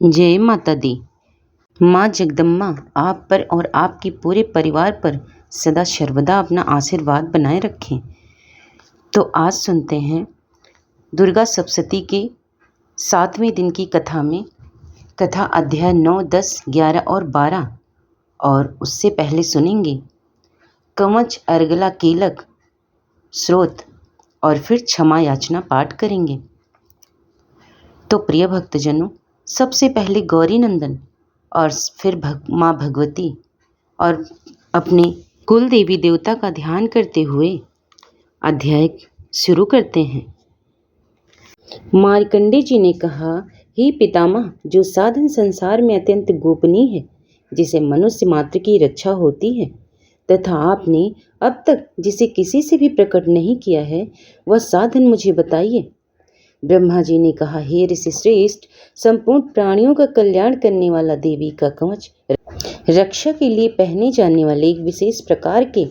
जय माता दी। माँ जगदम्बा आप पर और आपके पूरे परिवार पर सदा सर्वदा अपना आशीर्वाद बनाए रखें। तो आज सुनते हैं दुर्गा सप्तशती के 7वें दिन की कथा में कथा अध्याय 9, 10, 11 और 12। और उससे पहले सुनेंगे कवच, अर्गला, कीलक, स्रोत और फिर क्षमा याचना पाठ करेंगे। तो प्रिय भक्तजनों, सबसे पहले गौरी नंदन और फिर माँ भगवती और अपने कुल देवी देवता का ध्यान करते हुए अध्याय शुरू करते हैं। मार्कंडे जी ने कहा, हे पितामह, जो साधन संसार में अत्यंत गोपनीय है, जिसे मनुष्य मात्र की रक्षा होती है, तथा आपने अब तक जिसे किसी से भी प्रकट नहीं किया है, वह साधन मुझे बताइए। ब्रह्मा जी ने कहा, हे ऋषि श्रेष्ठ, संपूर्ण प्राणियों का कल्याण करने वाला देवी का कवच रक्षा के लिए पहने जाने वाले एक विशेष प्रकार के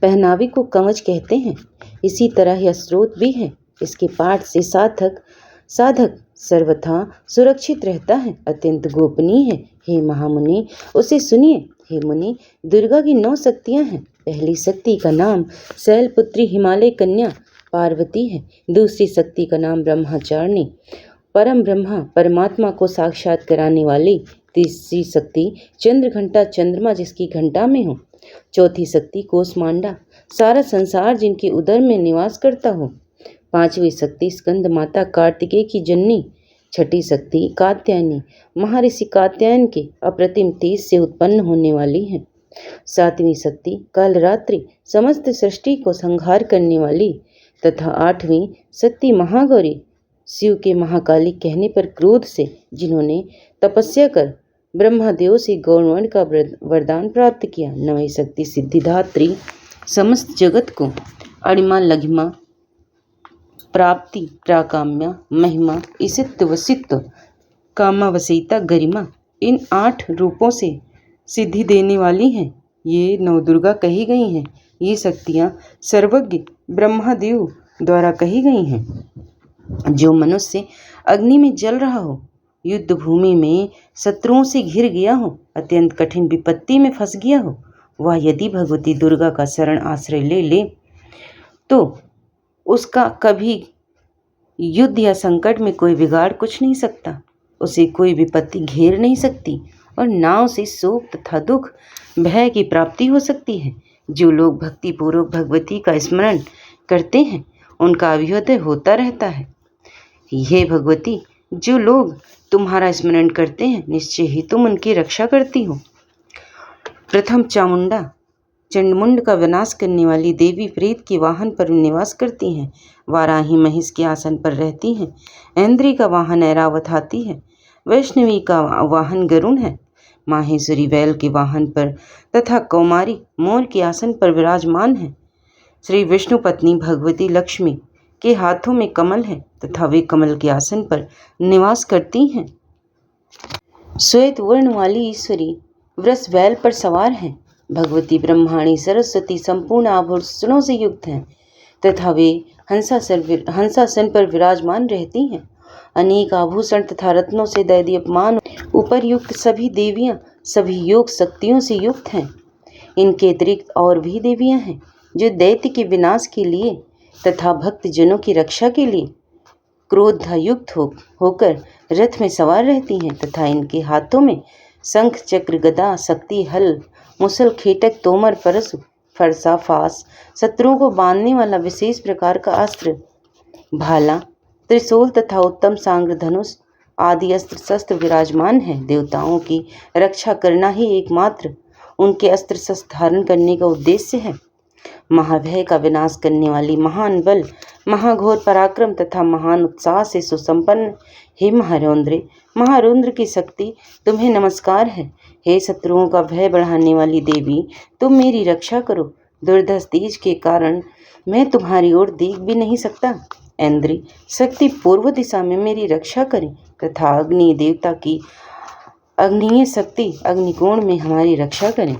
पहनावे को कवच कहते हैं। इसी तरह यह स्रोत भी है। इसके पाठ से साधक सर्वथा सुरक्षित रहता है, अत्यंत गोपनीय है। हे महामुनि, उसे सुनिए। हे मुनि, दुर्गा की 9 शक्तियां हैं। पहली शक्ति का नाम शैलपुत्री हिमालय कन्या पार्वती है। दूसरी शक्ति का नाम ब्रह्मचारिणी, परम ब्रह्मा परमात्मा को साक्षात कराने वाली। तीसरी शक्ति चंद्र घंटा, चंद्रमा जिसकी घंटा में हो। चौथी शक्ति कोसमांडा, सारा संसार जिनके उदर में निवास करता हो। पांचवी शक्ति स्कंद माता, कार्तिकेय की जननी। छठी शक्ति कात्यायनी, महर्षि कात्यायन के अप्रतिम तेज से उत्पन्न होने वाली है। सातवीं शक्ति कालरात्रि, समस्त सृष्टि को संहार करने वाली। तथा आठवीं शक्ति महागौरी, शिव के महाकाली कहने पर क्रोध से जिन्होंने तपस्या कर ब्रह्मदेव से गौरवर्ण का वरदान प्राप्त किया। नवीं शक्ति सिद्धिदात्री, समस्त जगत को अणिमा लघिमा प्राप्ति प्राकाम्या महिमा ईसित वसित कामावसिता गरिमा, इन 8 रूपों से सिद्धि देने वाली हैं। ये 9 दुर्गा कही गई हैं। ये शक्तियाँ सर्वज्ञ ब्रह्मदेव द्वारा कही गई हैं। जो मनुष्य अग्नि में जल रहा हो, युद्ध भूमि में शत्रुओं से घिर गया हो, अत्यंत कठिन विपत्ति में फंस गया हो, वह यदि भगवती दुर्गा का शरण आश्रय ले ले तो उसका कभी युद्ध या संकट में कोई बिगाड़ कुछ नहीं सकता। उसे कोई विपत्ति घेर नहीं सकती और ना उसे शोक तथा दुख भय की प्राप्ति हो सकती है। जो लोग भक्तिपूर्वक भगवती का स्मरण करते हैं, उनका अभ्युदय होता रहता है। हे भगवती, जो लोग तुम्हारा स्मरण करते हैं, निश्चय ही तुम उनकी रक्षा करती हो। प्रथम चामुंडा, चंडमुंड का विनाश करने वाली देवी प्रेत के वाहन पर निवास करती हैं। वाराही महिष के आसन पर रहती हैं। ऐन्द्री का वाहन ऐरावत हाथी है। वैष्णवी का वाहन गरुण है। माहेश्वरी बैल के वाहन पर तथा कौमारी मोर के आसन पर विराजमान है। श्री विष्णु पत्नी भगवती लक्ष्मी के हाथों में कमल है तथा वे कमल के आसन पर निवास करती हैं। श्वेत वर्ण वाली ईश्वरी वृष बैल पर सवार हैं। भगवती ब्रह्माणी सरस्वती संपूर्ण आभूषणों से युक्त हैं तथा वे हंसासन पर विराजमान रहती हैं। अनेक आभूषण तथा रत्नों से दैदीप्यमान उपरयुक्त सभी देवियां सभी योग शक्तियों से युक्त हैं। इनके अतिरिक्त और भी देवियां हैं जो दैत्य के विनाश के लिए तथा भक्त जनों की रक्षा के लिए क्रोधायुक्त होकर रथ में सवार रहती हैं तथा इनके हाथों में शंख, चक्र, गदा, शक्ति, हल, मुसल, खेटक, तोमर, परशु, फरसा, फास, शत्रुओं को बांधने वाला विशेष प्रकार का अस्त्र, भाला, त्रिशूल तथा उत्तम सांग्र धनुष आदि अस्त्र शस्त्र विराजमान हैं। देवताओं की रक्षा करना ही एकमात्र उनके अस्त्र शस्त्र धारण करने का उद्देश्य है। महाभय का विनाश करने वाली महान बल, महाघोर पराक्रम तथा महान उत्साह से सुसंपन्न हे महारुद्र की शक्ति, तुम्हें नमस्कार है। हे शत्रुओं का भय बढ़ाने वाली देवी, तुम मेरी रक्षा करो। दुर्धर्ष तेज के कारण मैं तुम्हारी ओर देख भी नहीं सकता। ऐन्द्री शक्ति पूर्व दिशा में मेरी रक्षा करें तथा अग्नि देवता की अग्निय शक्ति अग्निकोण में हमारी रक्षा करें।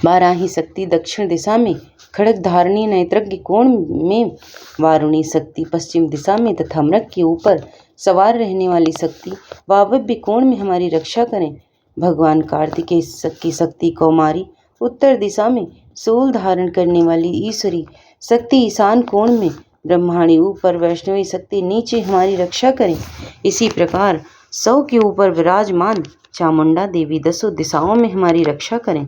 वाराही शक्ति दक्षिण दिशा में, खड़ग धारणी नेत्रज्ञ कोण में, वारुणी शक्ति पश्चिम दिशा में तथा मृग के ऊपर सवार रहने वाली शक्ति वायव्य कोण में हमारी रक्षा करें। भगवान कार्तिकेय की शक्ति कौमारी उत्तर दिशा में शूल धारण करने वाली ईश्वरी शक्ति ईशान कोण में, ब्रह्माणी ऊपर, वैष्णवी शक्ति नीचे हमारी रक्षा करें। इसी प्रकार 100 के ऊपर विराजमान चामुंडा देवी 10 दिशाओं में हमारी रक्षा करें।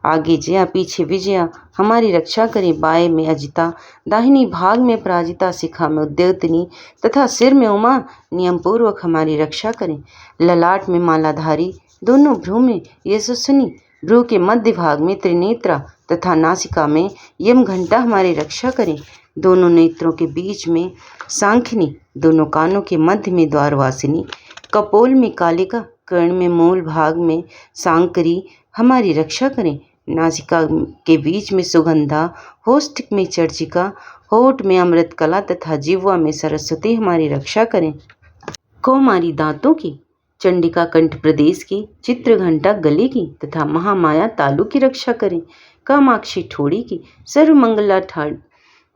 आगे जया, पीछे विजया हमारी रक्षा करें। बाएं में अजिता, दाहिनी भाग में पराजिता, शिखा में उद्योतनी तथा सिर में उमा नियम पूर्वक हमारी रक्षा करें। ललाट में मालाधारी, दोनों भ्रू में यशस्विनी, भ्रू के मध्य भाग में त्रिनेत्रा तथा नासिका में यम घंटा हमारी रक्षा करें। दोनों नेत्रों के बीच में सांखिनी, दोनों कानों के मध्य में द्वारवासिनी, कपोल में कालिका, कर्ण में मूल भाग में सांकरी हमारी रक्षा करें। नासिका के बीच में सुगंधा, होष्ठ में चर्चिका, होठ में अमृत कला तथा जिह्वा में सरस्वती हमारी रक्षा करें। कौमारी दांतों की, चंडिका कंठ प्रदेश की, चित्रघंटा गले की तथा महामाया तालु की रक्षा करें। कामाक्षी ठोड़ी की, सर्वमंगला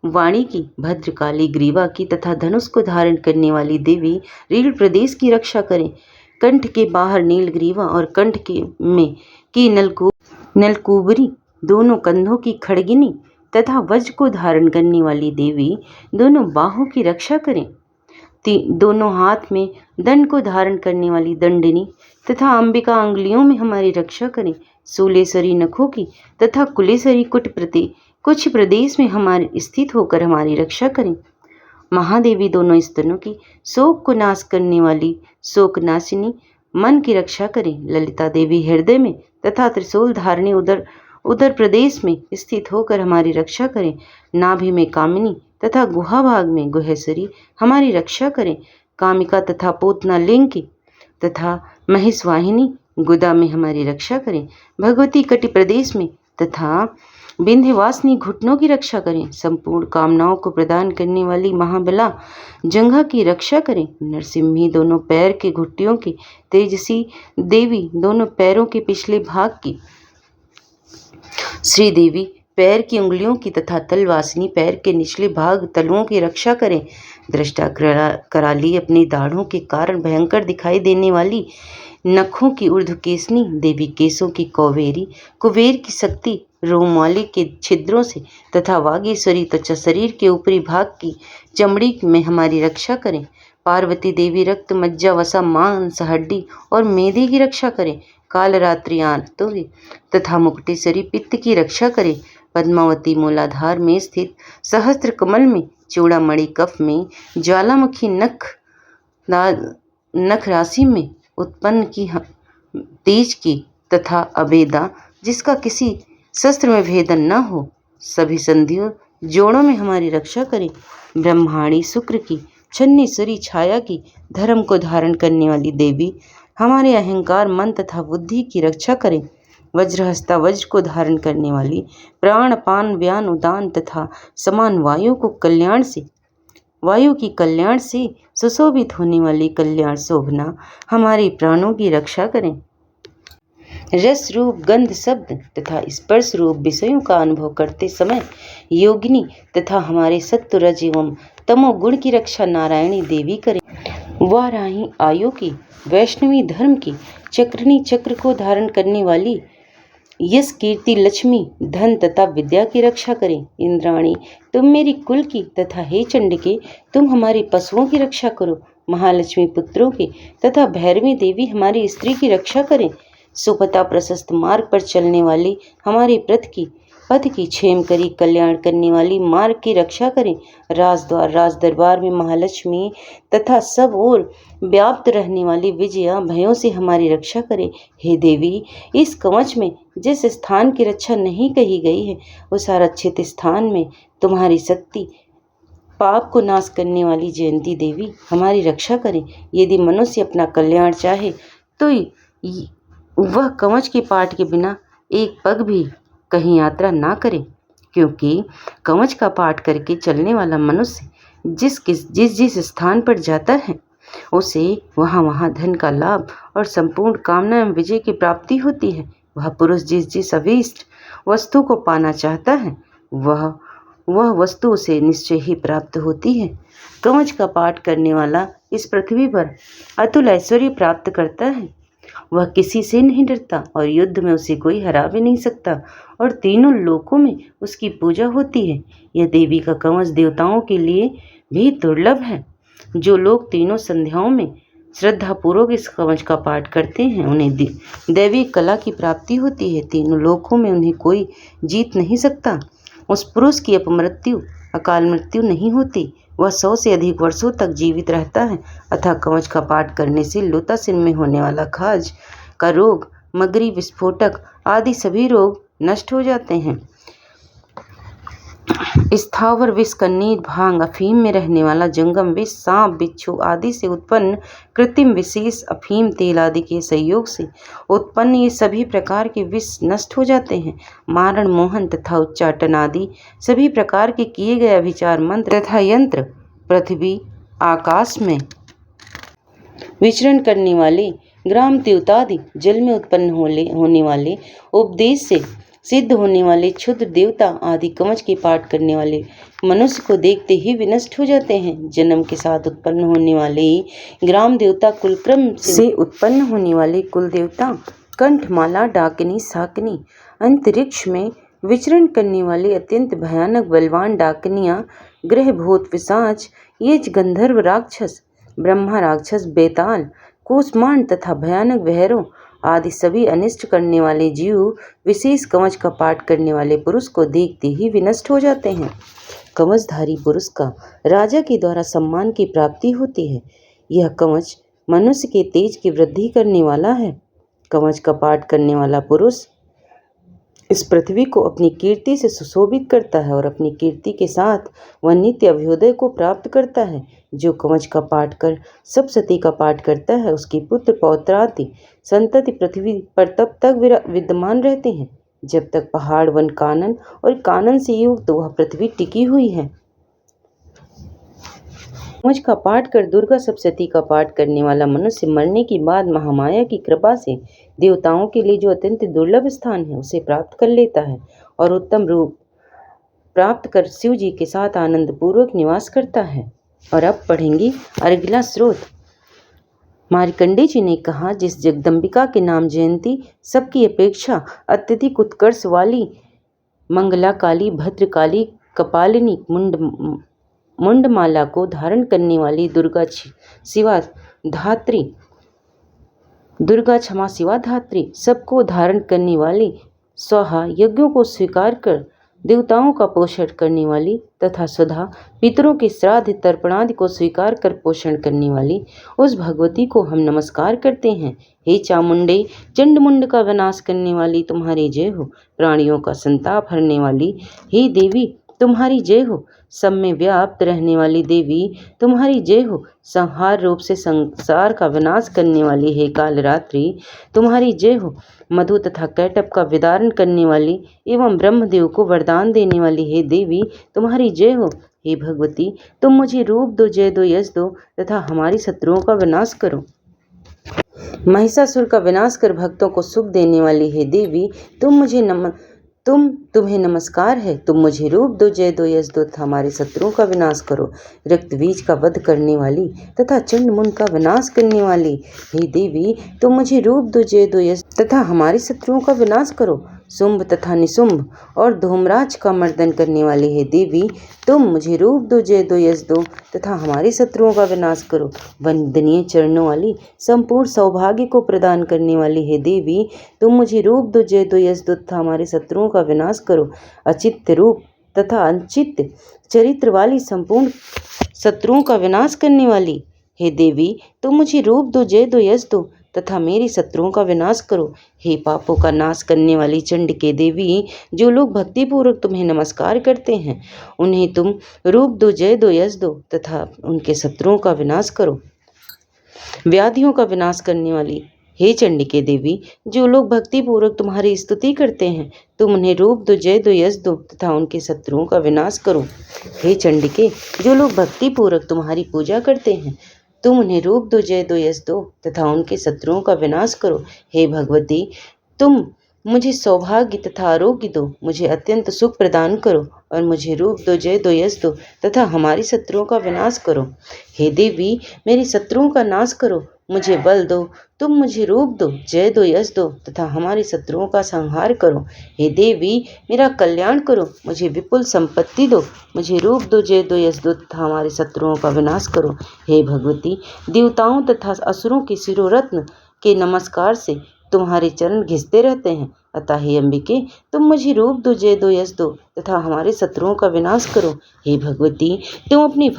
वाणी की, भद्रकाली ग्रीवा की तथा धनुष को धारण करने वाली देवी रील प्रदेश की रक्षा करें। कंठ के बाहर नीलग्रीवा और कंठ के में की नलकूबरी, दोनों कंधों की खड़गिनी तथा वज्र को धारण करने वाली देवी दोनों बाहों की रक्षा करें। दोनों हाथ में दंड को धारण करने वाली दंडिनी तथा अंबिका अंगुलियों में हमारी रक्षा करें। शूलेश्वरी नखों की तथा कुलेश्वरी कुछ प्रदेश में हमारे स्थित होकर हमारी रक्षा करें। महादेवी दोनों स्तनों की, शोक को नाश करने वाली शोकनाशिनी मन की रक्षा करें। ललिता देवी हृदय में तथा त्रिशूल धारणी उदर प्रदेश में स्थित होकर हमारी रक्षा करें। नाभि में कामिनी तथा गुहा भाग में गुहेश्वरी हमारी रक्षा करें। कामिका तथा पूतना लिंग की तथा महेशवाहिनी गुदा में हमारी रक्षा करें। भगवती कटि प्रदेश में तथा विंध्यवासिनी घुटनों की रक्षा करें। संपूर्ण कामनाओं को प्रदान करने वाली महाबला जंघा की रक्षा करें। नरसिम्ही दोनों पैर के घुट्टियों की, तेजसी देवी दोनों पैरों के पिछले भाग की, श्रीदेवी पैर की उंगलियों की तथा तलवासिनी पैर के निचले भाग तलुओं की रक्षा करें। दृष्टा कराली अपनी दाढ़ों के कारण भयंकर दिखाई देने वाली नखों की ऊर्ध्वकेशनी देवी केशों की कौवेरी, कुबेर की शक्ति रोमवाली के छिद्रों से तथा वागीश्वरी त्वचा शरीर के ऊपरी भाग की चमड़ी में हमारी रक्षा करें। पार्वती देवी रक्त, मज्जा, वसा, मांस, हड्डी और मेदे की रक्षा करें। कालरात्रि आंतों तथा मुकुटेश्वरी पित्त की रक्षा करें। पद्मावती मूलाधार में स्थित सहस्त्र कमल में, चूड़ामणि कफ में, ज्वालामुखी नख राशि में उत्पन्न की तेज की तथा अभेदा जिसका किसी शस्त्र में भेदन न हो, सभी संधियों जोड़ों में हमारी रक्षा करें। ब्रह्माणी शुक्र की, छन्नीश्वरी छाया की, धर्म को धारण करने वाली देवी हमारे अहंकार, मन तथा बुद्धि की रक्षा करें। वज्रहस्ता वज्र को धारण करने वाली, प्राण, अपान, व्यान, उदान तथा समान वायु की कल्याण से सुशोभित होने वाली कल्याण शोभना हमारे प्राणों की रक्षा करें। रस रूप, गंध, शब्द तथा स्पर्श रूप विषयों का अनुभव करते समय योगिनी तथा हमारे सत्व, रज एवं तमोगुण की रक्षा नारायणी देवी करें। वाराही आयु की, वैष्णवी धर्म की, चक्रनी चक्र को धारण करने वाली यश, कीर्ति, लक्ष्मी, धन तथा विद्या की रक्षा करें। इंद्राणी तुम मेरी कुल की तथा हे चंडिके तुम हमारे पशुओं की रक्षा करो। महालक्ष्मी पुत्रों की तथा भैरवी देवी हमारी स्त्री की रक्षा करें। सुपथा प्रशस्त मार्ग पर चलने वाली हमारे पथ की क्षेम करी कल्याण करने वाली मार्ग की रक्षा करें। राजद्वार, राज दरबार में महालक्ष्मी तथा सब ओर व्याप्त रहने वाली विजया भयों से हमारी रक्षा करें। हे देवी, इस कवच में जिस स्थान की रक्षा नहीं कही गई है उस आरक्षित स्थान में तुम्हारी शक्ति, पाप को नाश करने वाली जयंती देवी हमारी रक्षा करें। यदि मनुष्य अपना कल्याण चाहे तो वह कवच के पाठ के बिना एक पग भी कहीं यात्रा ना करे, क्योंकि कवच का पाठ करके चलने वाला मनुष्य जिस स्थान पर जाता है उसे वहाँ धन का लाभ और संपूर्ण कामना एवं विजय की प्राप्ति होती है। वह पुरुष जिस अभीष्ट वस्तु को पाना चाहता है वह वस्तु उसे निश्चय ही प्राप्त होती है। कवच का पाठ करने वाला इस पृथ्वी पर अतुल ऐश्वर्य प्राप्त करता है। वह किसी से नहीं डरता और युद्ध में उसे कोई हरा भी नहीं सकता और तीनों लोकों में उसकी पूजा होती है। यह देवी का कवच देवताओं के लिए भी दुर्लभ है। जो लोग तीनों संध्याओं में श्रद्धापूर्वक इस कवच का पाठ करते हैं उन्हें दैवी कला की प्राप्ति होती है। तीनों लोकों में उन्हें कोई जीत नहीं सकता। उस पुरुष की अपमृत्यु अकाल मृत्यु नहीं होती। वह 100 से अधिक वर्षों तक जीवित रहता है। अतः कवच का पाठ करने से लोतासिर में होने वाला खाज का रोग, मगरी, विस्फोटक आदि सभी रोग नष्ट हो जाते हैं। स्थावर विष, कन्नी, भांग, अफीम में रहने वाला जंगम विष, सांप, बिच्छू आदि से उत्पन्न कृत्रिम विशेष अफीम तेल आदि के संयोग से उत्पन्न ये सभी प्रकार के विष नष्ट हो जाते हैं। मारण, मोहन तथा उच्चाटन आदि सभी प्रकार के किए गए अभिचार मंत्र तथा यंत्र पृथ्वी आकाश में विचरण करने वाले ग्राम देवतादि, जल में उत्पन्न होने वाले उपदेश से सिद्ध होने वाले क्षुद्र देवता आदि कवच के पाठ करने वाले मनुष्य को देखते ही विनष्ट हो जाते हैं। जन्म के साथ उत्पन्न होने वाले ग्राम देवता, कुलक्रम से उत्पन्न होने वाले कुल देवता, कंठमाला, डाकिनी, शाकिनी, अंतरिक्ष में विचरण करने वाले अत्यंत भयानक बलवान डाकिनियाँ, ग्रह भूत पिशाच, यज गंधर्व राक्षस, ब्रह्मा राक्षस, बेताल, कूष्मांड तथा भयानक भैरव आदि सभी अनिष्ट करने वाले जीव विशेष कवच का पाठ करने वाले पुरुष को देखते ही विनष्ट हो जाते हैं। कवचधारी पुरुष का राजा के द्वारा सम्मान की प्राप्ति होती है। यह कवच मनुष्य के तेज की वृद्धि करने वाला है। कवच का पाठ करने वाला पुरुष इस पृथ्वी को अपनी कीर्ति से सुशोभित करता है और अपनी कीर्ति के साथ वह नित्य अभ्युदय को प्राप्त करता है। जो कवच का पाठ कर सब सती का पाठ करता है उसकी पुत्र पौत्रादि संतति पृथ्वी पर तब तक विद्यमान रहते हैं जब तक पहाड़, वन, कानन और कानन से युक्त वह पृथ्वी टिकी हुई है। कवच का पाठ कर दुर्गा सप्तशती का पाठ करने वाला मनुष्य मरने के बाद महामाया की कृपा से देवताओं के लिए जो अत्यंत दुर्लभ स्थान है उसे प्राप्त कर लेता है और उत्तम रूप प्राप्त कर शिव जी के साथ आनंद पूर्वक निवास करता है। और अब पढ़ेंगे अगला स्रोत। मार्कंडेय जी ने कहा, जिस जगदम्बिका के नाम जयंती सबकी अपेक्षा अत्यधिक उत्कर्ष वाली मंगला काली, भद्रकाली, कपालिनी, मुंडमाला को धारण करने वाली दुर्गा क्षमा शिवा धात्री, सबको धारण करने वाली, स्वाहा यज्ञों को स्वीकार कर देवताओं का पोषण करने वाली तथा सुधा पितरों के श्राद्ध तर्पणादि को स्वीकार कर पोषण करने वाली उस भगवती को हम नमस्कार करते हैं। हे चामुंडे, चंडमुंड का विनाश करने वाली तुम्हारी जय हो। प्राणियों का संताप हरने वाली हे देवी तुम्हारी जय हो। सब में व्याप्त रहने वाली देवी तुम्हारी जय हो। संहार रूप से संसार का विनाश करने वाली हे कालरात्रि तुम्हारी जय हो। मधु तथा कैटप का विदारण करने वाली एवं ब्रह्मदेव को वरदान देने वाली हे देवी तुम्हारी जय हो। हे भगवती, तुम मुझे रूप दो, जय दो, यश दो तथा हमारी शत्रुओं का विनाश करो। महिषासुर का विनाश कर भक्तों को सुख देने वाली हे देवी तुम्हें नमस्कार है। तुम मुझे रूप दो, जय दो, यश दो तथा हमारे शत्रुओं का विनाश करो। रक्त बीज का वध करने वाली तथा चंडमुंड का विनाश करने वाली हे देवी तुम मुझे रूप दो, जय दो, यश तथा हमारे शत्रुओं का विनाश करो। शुंभ तथा निशुंभ और धूम्राज का मर्दन करने वाली हे देवी तुम मुझे रूप दो, जय दो, यश दो तथा हमारे शत्रुओं का विनाश करो। वंदनीय चरणों वाली, संपूर्ण सौभाग्य को प्रदान करने वाली हे देवी तुम मुझे रूप दो, जय दो, यश दो तथा हमारे शत्रुओं का विनाश करो। अचित्त रूप तथा अचित्त चरित्र वाली, संपूर्ण शत्रुओं का विनाश करने वाली हे देवी तुम मुझे रूप दो, जय दो, यश दो तथा मेरे शत्रुओं का विनाश करो। हे पापों का नाश करने वाली चंडिके देवी, जो लोग भक्तिपूर्वक तुम्हें नमस्कार करते हैं उन्हें तुम रूप दो, जय दो, यश दो तथा उनके शत्रुओं का विनाश करो। व्याधियों का विनाश करने वाली हे चंडिके देवी, जो लोग भक्तिपूर्वक तुम्हारी स्तुति करते हैं तुम उन्हें रूप दो, जय दो, यश दो तथा उनके शत्रुओं का विनाश करो। हे चंडिके, जो लोग भक्तिपूर्वक तुम्हारी पूजा करते हैं तुम उन्हें रूप दो, जय दो, यश दो तथा उनके शत्रुओं का विनाश करो। हे भगवती, तुम मुझे सौभाग्य तथा आरोग्य दो, मुझे अत्यंत सुख प्रदान करो और मुझे रूप दो, जय दो, यश दो तथा हमारी शत्रुओं का विनाश करो। हे देवी, मेरी शत्रुओं का नाश करो, मुझे बल दो, तुम मुझे रूप दो, जय दो, यश दो तथा हमारी शत्रुओं का संहार करो। हे देवी, मेरा कल्याण करो, मुझे विपुल संपत्ति दो, मुझे रूप दो, जय दो, यश दो तथा हमारे शत्रुओं का विनाश करो। हे भगवती, देवताओं तथा असुरों के शिरोरत्न के नमस्कार से तुम्हारे चरण घिसते रहते हैं, अतः हे अंबिके, तुम मुझे रूप दो, जय दो, यश दो तथा हमारे शत्रुओं का विनाश करो। हे भगवती, तुम अपने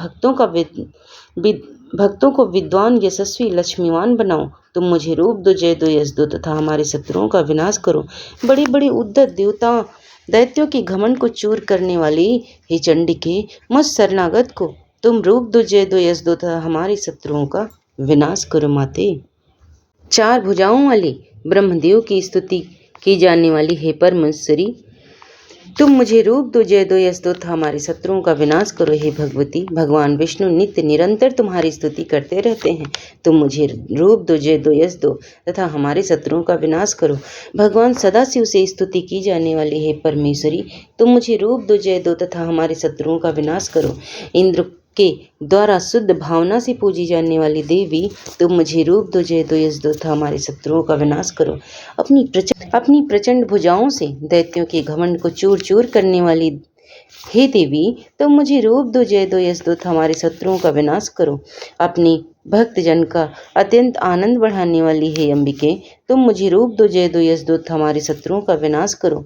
भक्तों को विद्वान, यशस्वी, लक्ष्मीवान बनाओ। तुम मुझे रूप दो, जय दो, यश दो तथा हमारे शत्रुओं का विनाश करो। बड़ी बड़ी उद्धत देवताओं दैत्यों के घमंड को चूर करने वाली हे चंडिके, मुझ शरणागत को तुम रूप दो, जय दो, यश दो तथा हमारे शत्रुओं का विनाश करो। माते, चार भुजाओं वाली ब्रह्मदेव की स्तुति की जाने वाली हे परमेश्वरी, तुम मुझे रूप दो, जय दो, यश दो तथा हमारे शत्रुओं का विनाश करो। हे भगवती, भगवान विष्णु नित्य निरंतर तुम्हारी स्तुति करते रहते हैं। तुम मुझे रूप दो, जय दो, यश दो तथा हमारे शत्रुओं का विनाश करो। भगवान सदाशिव से स्तुति की जाने वाली हे परमेश्वरी, तुम मुझे रूप दो, जय दो तथा हमारे शत्रुओं का विनाश करो। इंद्र के द्वारा शुद्ध भावना से पूजी जाने वाली देवी, तुम मुझे रूप दो, जय दो, यश दो तथा हमारे शत्रुओं का विनाश करो। अपनी प्रचंड भुजाओं से दैत्यों के घमंड को चूर चूर करने वाली हे देवी, तुम मुझे रूप दो, जय दो, यश दो तथा हमारे शत्रुओं का विनाश करो। अपनी भक्त जन का अत्यंत आनंद बढ़ाने वाली हे अंबिके, तुम मुझे रूप दो, जय दो, यश दो तथा हमारे शत्रुओं का विनाश करो।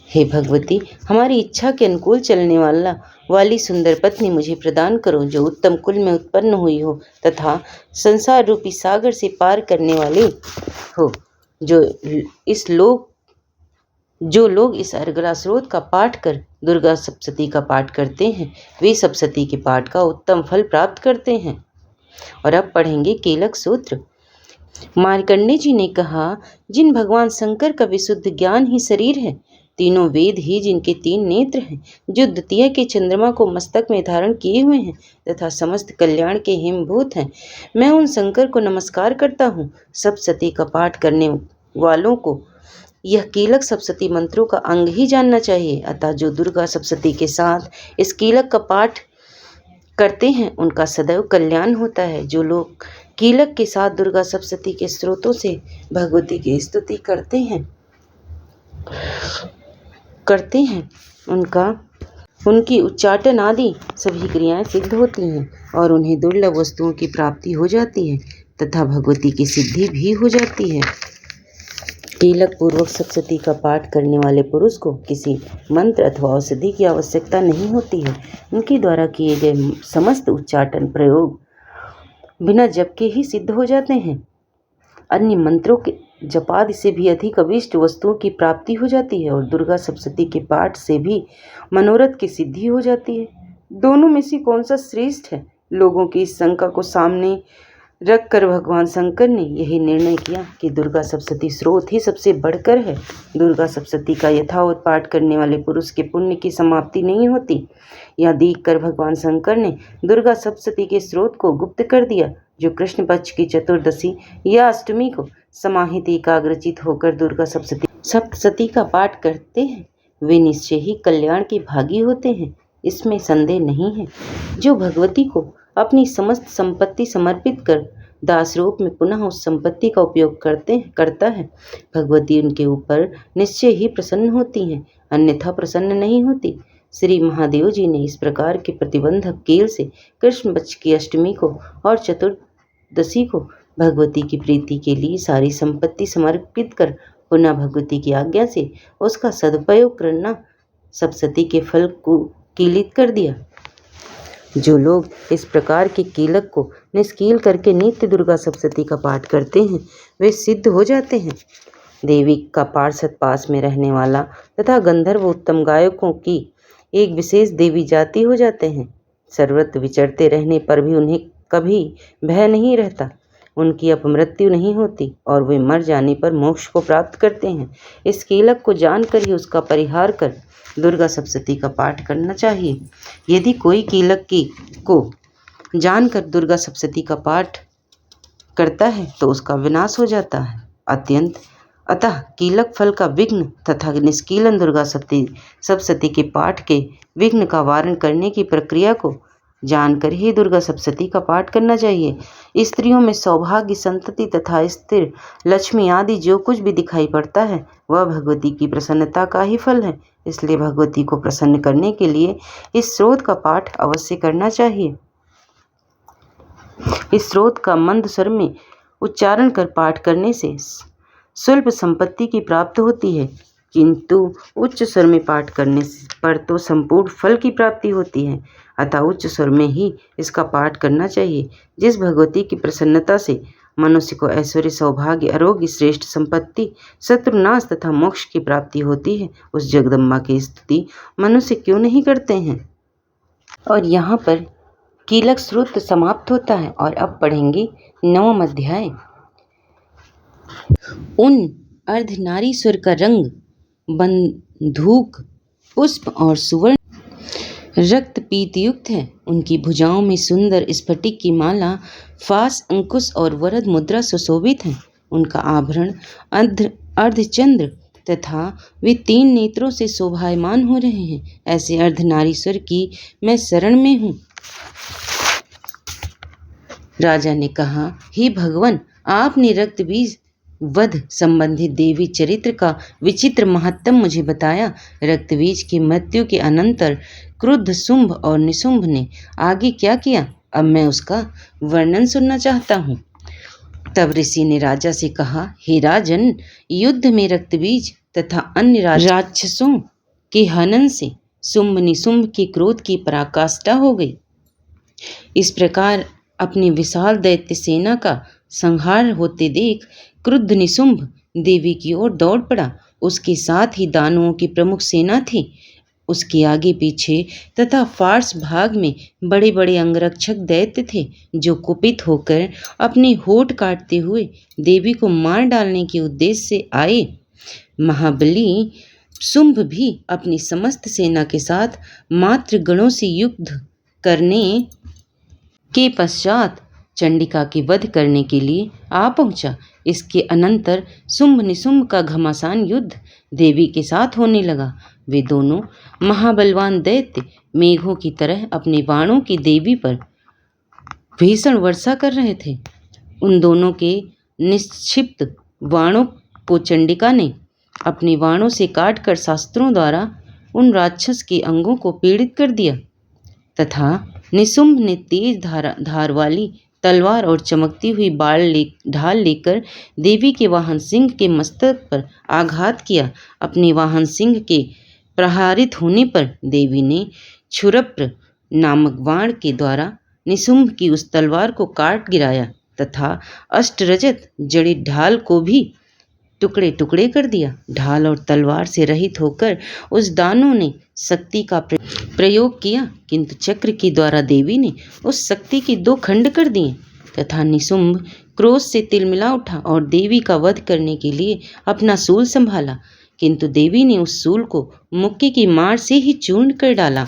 हे भगवती, हमारी इच्छा के अनुकूल चलने वाली सुंदर पत्नी मुझे प्रदान करो, जो उत्तम कुल में उत्पन्न हुई हो तथा संसार रूपी सागर से पार करने वाली हो। जो लोग इस अर्गला स्रोत का पाठ कर दुर्गा सप्तशती का पाठ करते हैं, वे सप्तशती के पाठ का उत्तम फल प्राप्त करते हैं। और अब पढ़ेंगे कीलक सूत्र। मार्कंडेय जी ने कहा, जिन भगवान शंकर का विशुद्ध ज्ञान ही शरीर है, तीनों वेद ही जिनके तीन नेत्र हैं, जो द्वितीय के चंद्रमा को मस्तक में धारण किए हुए हैं तथा समस्त कल्याण के हिमभूत हैं, मैं उन शंकर को नमस्कार करता हूँ। सप्तशती का पाठ करने वालों को यह कीलक सप्तशती मंत्रों का अंग ही जानना चाहिए। अतः जो दुर्गा सप्तशती के साथ इस कीलक का पाठ करते हैं, उनका सदैव कल्याण होता है। जो लोग कीलक के साथ दुर्गा सप्तशती के स्रोतों से भगवती की स्तुति करते हैं उनकी उच्चाटन आदि सभी क्रियाएं सिद्ध होती हैं और उन्हें दुर्लभ वस्तुओं की प्राप्ति हो जाती है तथा भगवती की सिद्धि भी हो जाती है। कीलक पूर्वक सप्तशती का पाठ करने वाले पुरुष को किसी मंत्र अथवा औषधि की आवश्यकता नहीं होती है। उनके द्वारा किए गए समस्त उच्चाटन प्रयोग बिना जप के ही सिद्ध हो जाते हैं। अन्य मंत्रों के जपादि से भी अधिक अभीष्ट वस्तुओं की प्राप्ति हो जाती है और दुर्गा सप्तशती के पाठ से भी मनोरथ की सिद्धि हो जाती है। दोनों में से कौन सा श्रेष्ठ है? लोगों की इस शंका को सामने रखकर भगवान शंकर ने यही निर्णय किया कि दुर्गा सप्तशती स्रोत ही सबसे बढ़कर है। दुर्गा सप्तशती का यथावत पाठ करने वाले पुरुष के पुण्य की समाप्ति नहीं होती। यह देखकर भगवान शंकर ने दुर्गा सप्तशती के स्रोत को गुप्त कर दिया। जो कृष्ण पक्ष की चतुर्दशी या अष्टमी को समाहित एकाग्रचित होकर दुर्गा सप्तशती का पाठ करते हैं, वे निश्चय ही कल्याण के भागी होते हैं, इसमें संदेह नहीं है। जो भगवती को अपनी समस्त संपत्ति समर्पित कर दास रूप में पुनः उस संपत्ति का उपयोग करता है, भगवती उनके ऊपर निश्चय ही प्रसन्न होती हैं, अन्यथा प्रसन्न नहीं होती। श्री महादेव जी ने इस प्रकार के प्रतिबंधक कील से कृष्ण पक्ष की अष्टमी को और चतुर्दशी को भगवती की प्रीति के लिए सारी संपत्ति समर्पित कर पुनः भगवती की आज्ञा से उसका सदुपयोग करना सप्तशती के फल को कीलित कर दिया। जो लोग इस प्रकार के कीलक को निष्कील करके नित्य दुर्गा सप्तशती का पाठ करते हैं, वे सिद्ध हो जाते हैं। देवी का पार्षद पास में रहने वाला तथा गंधर्व उत्तम गायकों की एक विशेष देवी जाति हो जाते हैं। सर्वत्र विचरते रहने पर भी उन्हें कभी भय नहीं रहता, उनकी अपमृत्यु नहीं होती और वे मर जाने पर मोक्ष को प्राप्त करते हैं। इस कीलक को जानकर ही उसका परिहार कर दुर्गा सप्तशती का पाठ करना चाहिए। यदि कोई कीलक को जानकर दुर्गा सप्तशती का पाठ करता है तो उसका विनाश हो जाता है। अत्यंत अतः कीलक फल का विघ्न तथा निष्कीलन दुर्गा सप्तशती के पाठ के विघ्न का वारण करने की प्रक्रिया को जानकर ही दुर्गा सप्तशती का पाठ करना चाहिए। स्त्रियों में सौभाग्य, संतति तथा स्थिर लक्ष्मी आदि जो कुछ भी दिखाई पड़ता है वह भगवती की प्रसन्नता का ही फल है। इसलिए भगवती को प्रसन्न करने के लिए इस स्रोत का पाठ अवश्य करना चाहिए। इस स्रोत का मंद स्वर में उच्चारण कर पाठ करने से स्वल्प संपत्ति की प्राप्ति होती है, किंतु उच्च स्वर में पाठ करने पर तो संपूर्ण फल की प्राप्ति होती है। अतः उच्च स्वर में ही इसका पाठ करना चाहिए। जिस भगवती की प्रसन्नता से मनुष्य को ऐश्वर्य, सौभाग्य, आरोग्य, श्रेष्ठ संपत्ति, शत्रुनाश तथा मोक्ष की प्राप्ति होती है, उस जगदम्बा की स्तुति मनुष्य क्यों नहीं करते हैं। और यहाँ पर कीलक स्रोत समाप्त होता है और अब पढ़ेंगे 9वां अध्याय। उन अर्धनारीश्वर का रंग बंधूक, पुष्प और सुवर्ण रक्त पीत युक्त है। उनकी भुजाओं में सुंदर स्फटिक की माला, फास, अंकुश और वरद मुद्रा सुशोभित है। उनका आभरण अर्धचंद्र तथा वे 3 नेत्रों से शोभायमान हो रहे हैं। ऐसे अर्धनारीश्वर की मैं शरण में हूँ। राजा ने कहा, हे भगवान, आपने रक्त बीज वध संबंधित देवी चरित्र का विचित्र महत्तम मुझे बताया। रक्तबीज की मृत्यु के अनंतर क्रुद्ध शुंभ और निशुंभ ने आगे क्या किया, अब मैं उसका वर्णन सुनना चाहता हूँ। तब ऋषि ने राजा से कहा, हे राजन, युद्ध में रक्तबीज तथा अन्य राक्षसों के हनन से शुंभ निशुंभ के क्रोध की पराकाष्ठा हो गई। इस प्रकार अपनी विशाल दैत्य सेना का संहार होते देख क्रुद्ध निशुंभ देवी की ओर दौड़ पड़ा। उसके साथ ही दानवों की प्रमुख सेना थी। उसके आगे पीछे तथा फार्स भाग में बड़े बड़े अंगरक्षक दैत्य थे, जो कुपित होकर अपने होठ काटते हुए देवी को मार डालने के उद्देश्य से आए। महाबली शुंभ भी अपनी समस्त सेना के साथ मातृ गणों से युद्ध करने के पश्चात चंडिका के वध करने के लिए आ पहुंचा। इसके अनंतर शुंभ निशुंभ का घमासान युद्ध देवी के साथ होने लगा। वे दोनों महाबलवान दैत्य मेघों की तरह अपने बाणों की देवी पर भीषण वर्षा कर रहे थे। उन दोनों के निक्षिप्त बाणों को चंडिका ने अपने बाणों से काटकर शास्त्रों द्वारा उन राक्षस के अंगों को पीड़ित कर दिया तथा निशुंभ ने तेज धार वाली तलवार और चमकती हुई ढाल लेकर देवी के वाहन सिंह के मस्तक पर आघात किया। अपने वाहन सिंह के प्रहारित होने पर देवी ने क्षुरप्र नामक बाण के द्वारा निशुंभ की उस तलवार को काट गिराया तथा अष्टरजत जड़ित ढाल को भी टुकड़े टुकड़े कर दिया। ढाल और तलवार से रहित होकर उस दानव ने शक्ति का प्रयोग किया, किंतु चक्र के द्वारा देवी ने उस शक्ति के 2 खंड कर दिए तथा निशुंभ क्रोध से तिलमिला उठा और देवी का वध करने के लिए अपना शूल संभाला, किंतु देवी ने उस शूल को मुक्के की मार से ही चूर्ण कर डाला।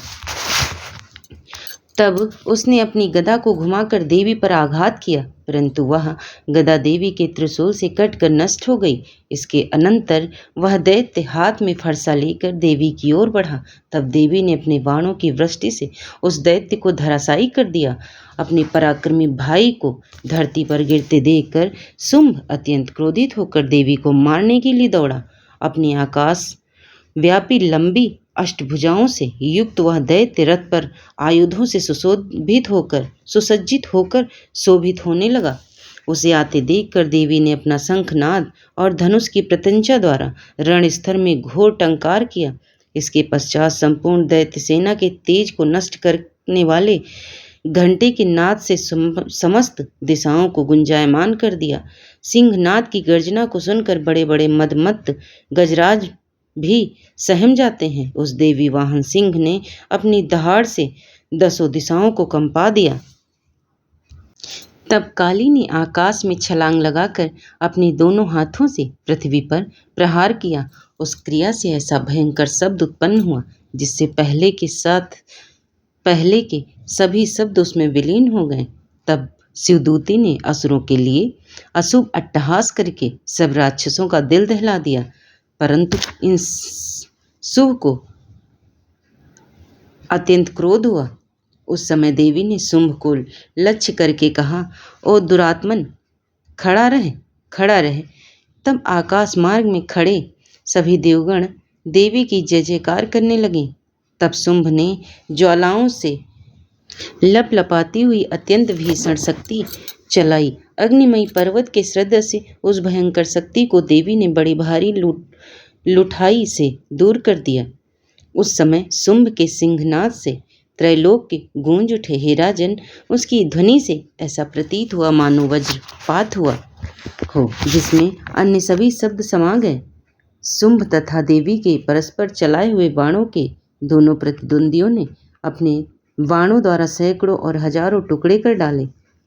तब उसने अपनी गदा को घुमाकर देवी पर आघात किया, परंतु वह गदा देवी के त्रिशूल से कटकर नष्ट हो गई। इसके अनंतर वह दैत्य हाथ में फरसा लेकर देवी की ओर बढ़ा। तब देवी ने अपने बाणों की वृष्टि से उस दैत्य को धराशायी कर दिया। अपने पराक्रमी भाई को धरती पर गिरते देखकर शुंभ अत्यंत क्रोधित होकर देवी को मारने के लिए दौड़ा। अपनी आकाश व्यापी लंबी अष्टभुजाओं से युक्त वह दैत्य रथ पर आयुधों से सुसज्जित होकर शोभित होने लगा। उसे आते देखकर देवी ने अपना शंखनाद और धनुष की प्रत्यंचा द्वारा रणस्थल में घोर टंकार किया। इसके पश्चात संपूर्ण दैत्य सेना के तेज को नष्ट करने वाले घंटे के नाद से समस्त दिशाओं को गुंजायमान कर दिया। सिंहनाद की गर्जना को सुनकर बड़े बड़े मदमत्त गजराज भी सहम जाते हैं। उस देवी वाहन सिंह ने अपनी दहाड़ से 10 दिशाओं को कंपा दिया। तब काली ने आकाश में छलांग लगाकर अपने दोनों हाथों से पृथ्वी पर प्रहार किया। उस क्रिया से ऐसा भयंकर शब्द उत्पन्न हुआ जिससे पहले के सभी शब्द उसमें विलीन हो गए। तब शिवदूती ने असुरों के लिए अशुभ अट्टहास करके सब राक्षसों का दिल दहला दिया, परंतु इन शुभ को अत्यंत क्रोध हुआ। उस समय देवी ने शुंभ को लक्ष्य करके कहा, ओ दुरात्मन, खड़ा रहे। तब आकाश मार्ग में खड़े सभी देवगण देवी की जय जयकार करने लगे। तब शुंभ ने ज्वालाओं से लपलपाती हुई अत्यंत भीषण शक्ति चलाई। अग्निमयी पर्वत के सदृश उस भयंकर शक्ति को देवी ने बड़ी भारी लुठाई से दूर कर दिया। उस समय शुंभ के सिंहनाद से त्रैलोक के गूंज उठे। हे राजन, उसकी ध्वनि से ऐसा प्रतीत हुआ मानो वज्रपात हुआ हो, जिसमें अन्य सभी शब्द समा गए। शुंभ तथा देवी के परस्पर चलाए हुए बाणों के दोनों प्रतिद्वंदियों ने अपने बाणों द्वारा सैकड़ों और हजारों टुकड़े कर डाले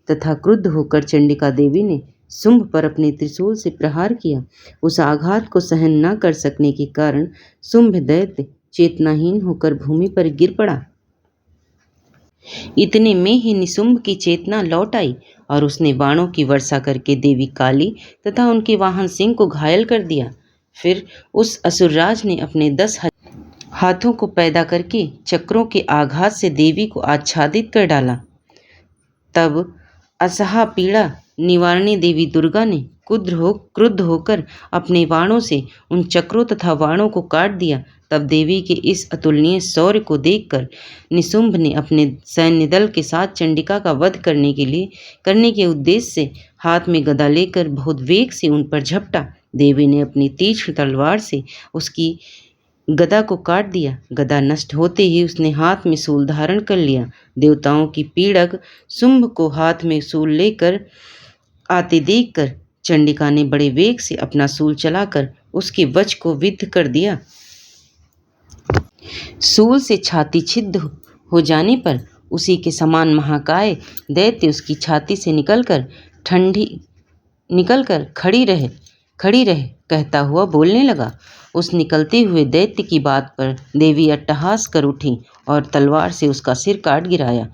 तथा क्रुद्ध होकर चंडिका देवी ने शुंभ पर अपने त्रिशूल से प्रहार किया। उस आघात को सहन न कर सकने के कारण शुंभ दैत्य चेतनाहीन होकर भूमि पर गिर पड़ा। इतने में ही निशुंभ की चेतना लौट आई और उसने बाणों की वर्षा करके देवी काली तथा उनके वाहन सिंह को घायल कर दिया। फिर उस असुरराज ने अपने 10 हाथों को पैदा करके चक्रों के आघात से देवी को आच्छादित कर डाला। तब असहा पीड़ा निवारणी देवी दुर्गा ने क्रुद्ध होकर अपने बाणों से उन चक्रों तथा बाणों को काट दिया। तब देवी के इस अतुलनीय शौर्य को देखकर निशुंभ ने अपने सैन्य दल के साथ चंडिका का वध करने के उद्देश्य से हाथ में गदा लेकर बहुत वेग से उन पर झपटा। देवी ने अपनी तीक्ष्ण तलवार से उसकी गदा को काट दिया। गदा नष्ट होते ही उसने हाथ में शूल धारण कर लिया। देवताओं की पीड़क शुंभ को हाथ में शूल लेकर आते देखकर चंडिका ने बड़े वेग से अपना शूल चलाकर उसके वज्र को विद्ध कर दिया। शूल से छाती छिद्र हो जाने पर उसी के समान महाकाय दैत्य उसकी छाती से निकलकर खड़ी रहे कहता हुआ बोलने लगा। उस निकलते हुए दैत्य की बात पर देवी अट्टहास कर उठी और तलवार से उसका सिर काट गिराया।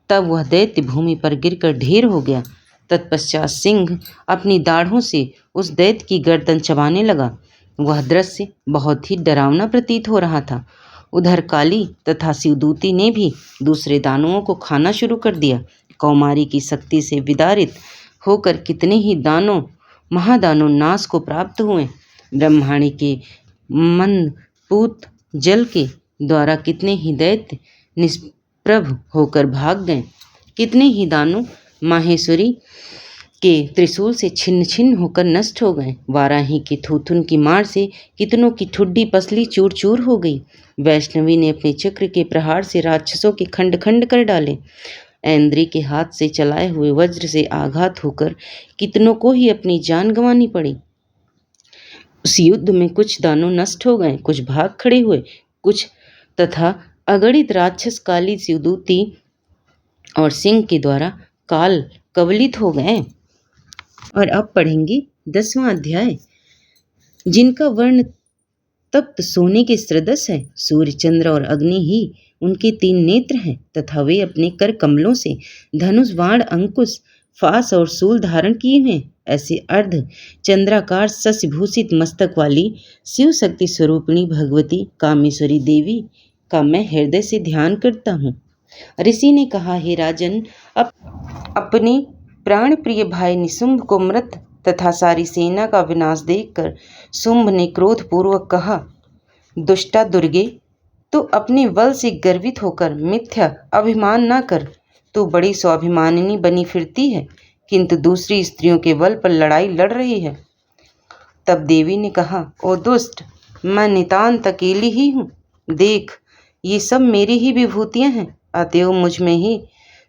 तब वह दैत्य भूमि पर गिरकर ढेर हो गया। तत्पश्चात सिंह अपनी दाढ़ों से उस दैत्य की गर्दन चबाने लगा। वह दृश्य बहुत ही डरावना प्रतीत हो रहा था। उधर काली तथा शिवदूती ने भी दूसरे दानवों को खाना शुरू कर दिया। कौमारी की शक्ति से विदारित होकर कितने ही महादानव नाश को प्राप्त हुए। ब्रह्माणी के मंदपूत जल के द्वारा कितने ही दैत्य निष्प्रभ होकर भाग गए। कितने ही दानव माहेश्वरी के त्रिशूल से छिन्न छिन्न होकर नष्ट हो गए। वाराही के थूथुन की मार से कितनों की ठुड्डी पसली चूर चूर हो गई। वैष्णवी ने अपने चक्र के प्रहार से राक्षसों के खंड खंड कर डाले। ऐन्द्री के हाथ से चलाए हुए वज्र से आघात होकर कितनों को ही अपनी जान गंवानी पड़ी। उस युद्ध में कुछ दानव नष्ट हो गए, कुछ भाग खड़े हुए, कुछ तथा अगणित राक्षस काली, शिवदूती और सिंह के द्वारा काल कवलित हो गए। और अब पढ़ेंगे 10वां अध्याय, जिनका वर्ण तप्त सोने के सदृश है। सूर्य, चंद्र और अग्नि ही उनके 3 नेत्र हैं तथा वे अपने कर कमलों से धनुष, बाण, अंकुश, फास और शूल धारण किए हुए ऐसे अर्ध चंद्राकार शशिभूषित मस्तक वाली शिव शक्ति स्वरूपिणी भगवती कामेश्वरी देवी का मैं हृदय से ध्यान करता हूँ। ऋषि ने कहा, हे राजन, अपने प्राण प्रिय भाई निशुंभ को मृत तथा सारी सेना का विनाश देखकर शुंभ ने क्रोधपूर्वक कहा, दुष्टा दुर्गे, तू अपने बल से गर्वित होकर मिथ्या अभिमान न कर। तू बड़ी स्वाभिमानिनी बनी फिरती है, किंतु दूसरी स्त्रियों के बल पर लड़ाई लड़ रही है। तब देवी ने कहा, ओ दुष्ट, मैं नितांत अकेली ही हूँ। देख, ये सब मेरी ही विभूतियाँ हैं, अतएव मुझ में ही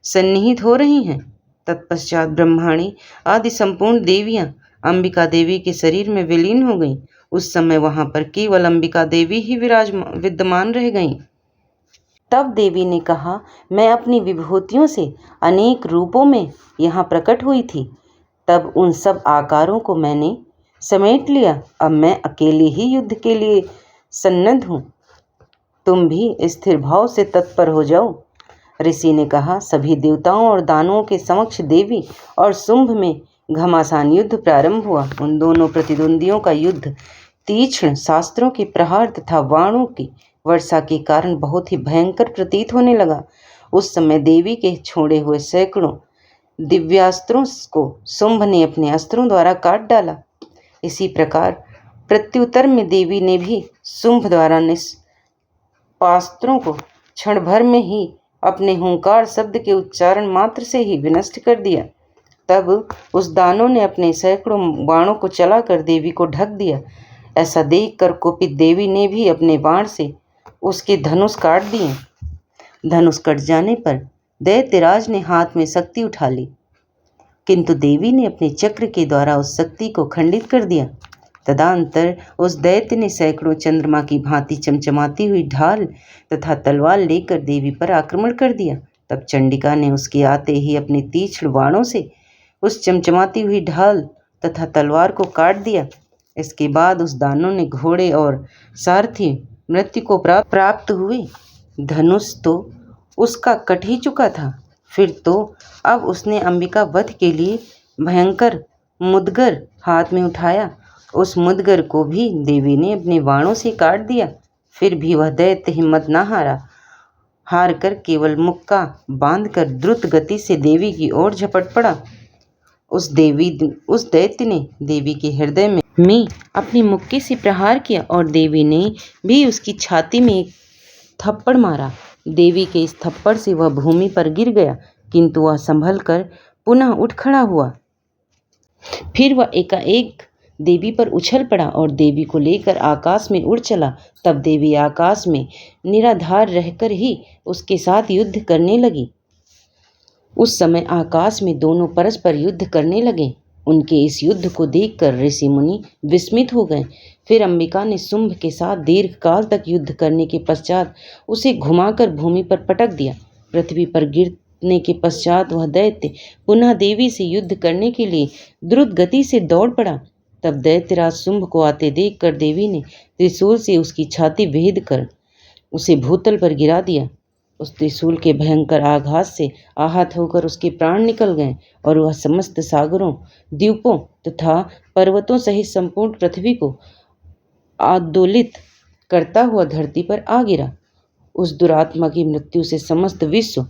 सन्निहित हो रही हैं। तत्पश्चात ब्रह्माणी आदि संपूर्ण देवियां अंबिका देवी के शरीर में विलीन हो गईं। उस समय वहां पर केवल अंबिका देवी ही विद्यमान रह गईं। तब देवी ने कहा, मैं अपनी विभूतियों से अनेक रूपों में यहाँ प्रकट हुई थी। तब उन सब आकारों को मैंने समेट लिया। अब मैं अकेले ही युद्ध के लिए सन्नद्ध हूँ। तुम भी स्थिर भाव से तत्पर हो जाओ। ऋषि ने कहा, सभी देवताओं और दानवों के समक्ष देवी और शुंभ में घमासान युद्ध प्रारंभ हुआ। उन दोनों प्रतिद्वंदियों का युद्ध तीक्ष्ण शास्त्रों के प्रहार तथा बाणों की वर्षा के कारण बहुत ही भयंकर प्रतीत होने लगा। उस समय देवी के छोड़े हुए सैकड़ों दिव्यास्त्रों को शुंभ ने अपने अस्त्रों द्वारा काट डाला। इसी प्रकार प्रत्युत्तर में देवी ने भी शुंभ द्वारा निष्पास्त्रों को क्षण भर में ही अपने हुंकार शब्द के उच्चारण मात्र से ही विनष्ट कर दिया। तब उस दानव ने अपने सैकड़ों बाणों को चलाकर देवी को ढक दिया। ऐसा देखकर कुपित देवी ने भी अपने बाण से उसके धनुष काट दिए। धनुष कट जाने पर दैत्यराज ने हाथ में शक्ति उठा ली, किंतु देवी ने अपने चक्र के द्वारा उस शक्ति को खंडित कर दिया। तदनंतर उस दैत्य ने सैकड़ों चंद्रमा की भांति चमचमाती हुई ढाल तथा तलवार लेकर देवी पर आक्रमण कर दिया। तब चंडिका ने उसके आते ही अपने तीक्ष्ण बाणों से उस चमचमाती हुई ढाल तथा तलवार को काट दिया। इसके बाद उस दानव ने घोड़े और सारथी मृत्यु को प्राप्त हुए। धनुष तो उसका कट ही चुका था, फिर तो अब उसने अंबिका वध के लिए भयंकर मुदगर हाथ में उठाया। उस मुदगर को भी देवी ने अपने बाणों से काट दिया। फिर भी वह दैत्य हिम्मत न हार कर केवल मुक्का बांधकर द्रुत गति से देवी की ओर झपट पड़ा। उस दैत्य ने देवी के हृदय में अपनी मुक्के से प्रहार किया और देवी ने भी उसकी छाती में एक थप्पड़ मारा। देवी के इस थप्पड़ से वह भूमि पर गिर गया, किंतु वह संभल कर पुनः उठ खड़ा हुआ। फिर वह एकाएक देवी पर उछल पड़ा और देवी को लेकर आकाश में उड़ चला। तब देवी आकाश में निराधार रहकर ही उसके साथ युद्ध करने लगी। उस समय आकाश में दोनों परस्पर युद्ध करने लगे। उनके इस युद्ध को देखकर ऋषि मुनि विस्मित हो गए। फिर अंबिका ने शुंभ के साथ दीर्घ काल तक युद्ध करने के पश्चात उसे घुमाकर भूमि पर पटक दिया। पृथ्वी पर गिरने के पश्चात वह दैत्य पुनः देवी से युद्ध करने के लिए द्रुत गति से दौड़ पड़ा। तब दैत्यराज शुंभ को आते देखकर देवी ने त्रिशूल से उसकी छाती भेद कर उसे भूतल पर गिरा दिया। उस त्रिशूल के भयंकर आघात से आहत होकर उसके प्राण निकल गए और वह समस्त सागरों, द्वीपों तथा पर्वतों सहित संपूर्ण पृथ्वी को आंदोलित करता हुआ धरती पर आ गिरा। उस दुरात्मा की मृत्यु से समस्त विश्व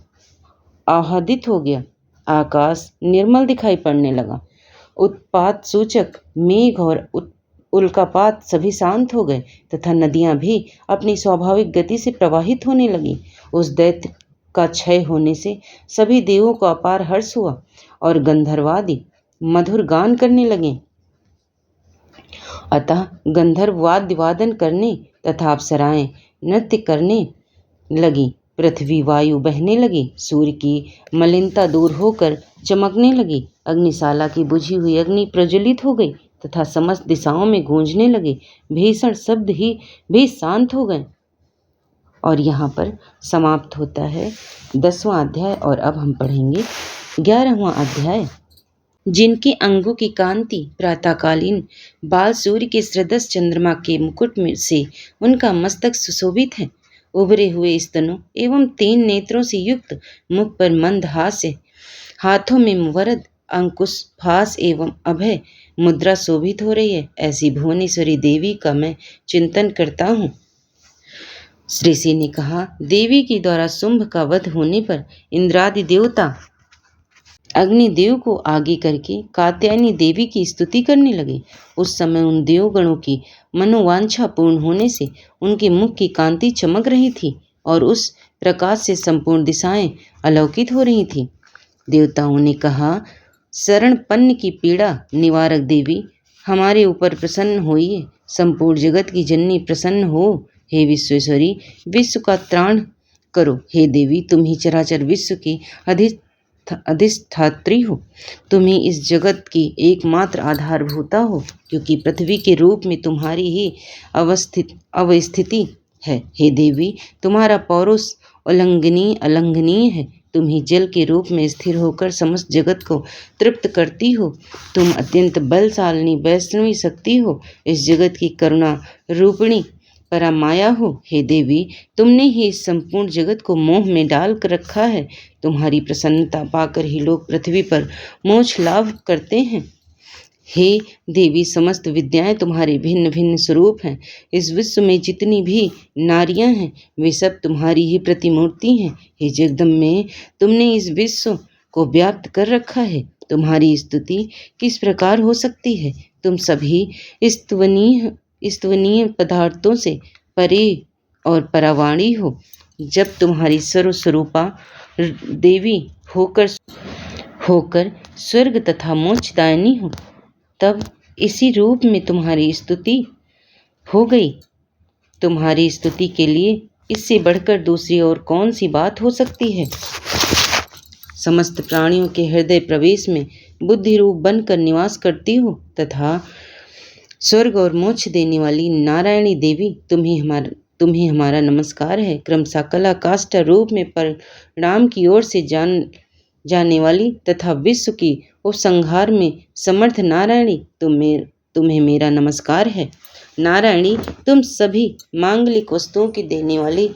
आह्लादित हो गया। आकाश निर्मल दिखाई पड़ने लगा। उत्पात सूचक मेघ और उल्कापात सभी शांत हो गए तथा नदियां भी अपनी स्वाभाविक गति से प्रवाहित होने लगी। उस दैत्य का क्षय होने से सभी देवों को अपार हर्ष हुआ और गंधर्वादि मधुर गान करने लगे। अतः गंधर्व वाद्य वादन करने तथा अप्सराएं नृत्य करने लगी। पृथ्वी वायु बहने लगी। सूर्य की मलिनता दूर होकर चमकने लगी। अग्निशाला की बुझी हुई अग्नि प्रज्वलित हो गई तथा समस्त दिशाओं में गूंजने लगे। भीषण शब्द ही भी शांत हो गए। और यहाँ पर समाप्त होता है 10वां अध्याय। और अब हम पढ़ेंगे 11वां अध्याय। जिनके अंगों की कांति प्रातःकालीन बाल सूर्य के सदृश चंद्रमा के मुकुट में से उनका मस्तक सुशोभित है। उभरे हुए स्तनों एवं 3 नेत्रों से युक्त मुख पर मंद हास्य, हाथों में वरद अंकुश फास एवं अभय मुद्रा शोभित हो रही है। ऐसी भुवनेश्वरी देवी का मैं चिंतन करता हूँ। ऋषि ने कहा, देवी के द्वारा शुंभ का वध होने पर इंद्रादि देवता अग्निदेव को आगे करके कात्यायनी देवी की स्तुति करने लगे। उस समय उन देवगणों की मनोवांछा पूर्ण होने से उनके मुख की कांति चमक रही थी और उस प्रकाश से संपूर्ण दिशाएं अलौकित हो रही थी। देवताओं ने कहा, शरणपन्न की पीड़ा निवारक देवी, हमारे ऊपर प्रसन्न होइए। संपूर्ण जगत की जननी प्रसन्न हो। हे विश्वेश्वरी, विश्व का त्राण करो। हे देवी, तुम ही चराचर विश्व की अधिष्ठात्री हो। तुम ही इस जगत की एकमात्र आधारभूता हो, क्योंकि पृथ्वी के रूप में तुम्हारी ही अवस्थिति है। हे देवी, तुम्हारा पौरुष अलंघनीय है। तुम ही जल के रूप में स्थिर होकर समस्त जगत को तृप्त करती हो। तुम अत्यंत बलशालिनी वैष्णवी शक्ति हो। इस जगत की करुणा रूपिणी परामाया हो। हे देवी, तुमने ही इस संपूर्ण जगत को मोह में डाल कर रखा है। तुम्हारी प्रसन्नता पाकर ही लोग पृथ्वी पर मोक्ष लाभ करते हैं। हे देवी, समस्त विद्याएं तुम्हारे भिन्न भिन्न स्वरूप हैं। इस विश्व में जितनी भी नारियां हैं वे सब तुम्हारी ही प्रतिमूर्ति हैं। हे जगदम्बे, तुमने इस विश्व को व्याप्त कर रखा है। तुम्हारी स्तुति किस प्रकार हो सकती है? तुम सभी स्तवनीय पदार्थों से परे और परावाणी हो। जब तुम्हारी सर्वस्वरूपा देवी होकर स्वर्ग तथा मोक्षदायिनी हो, तब इसी रूप में तुम्हारी स्तुति हो गई। तुम्हारी स्तुति के लिए इससे बढ़कर दूसरी और कौन सी बात हो सकती है? समस्त प्राणियों के हृदय प्रवेश में बुद्धि रूप बनकर निवास करती हो तथा स्वर्ग और मोक्ष देने वाली नारायणी देवी, तुम्हें हमारा नमस्कार है। क्रमशः कला काष्ठा रूप में परिणाम की ओर से जाने वाली तथा विश्व की उपसंहार में समर्थ नारायणी, तुम्हें मेरा नमस्कार है। नारायणी, तुम सभी मांगलिक वस्तुओं की देने वाली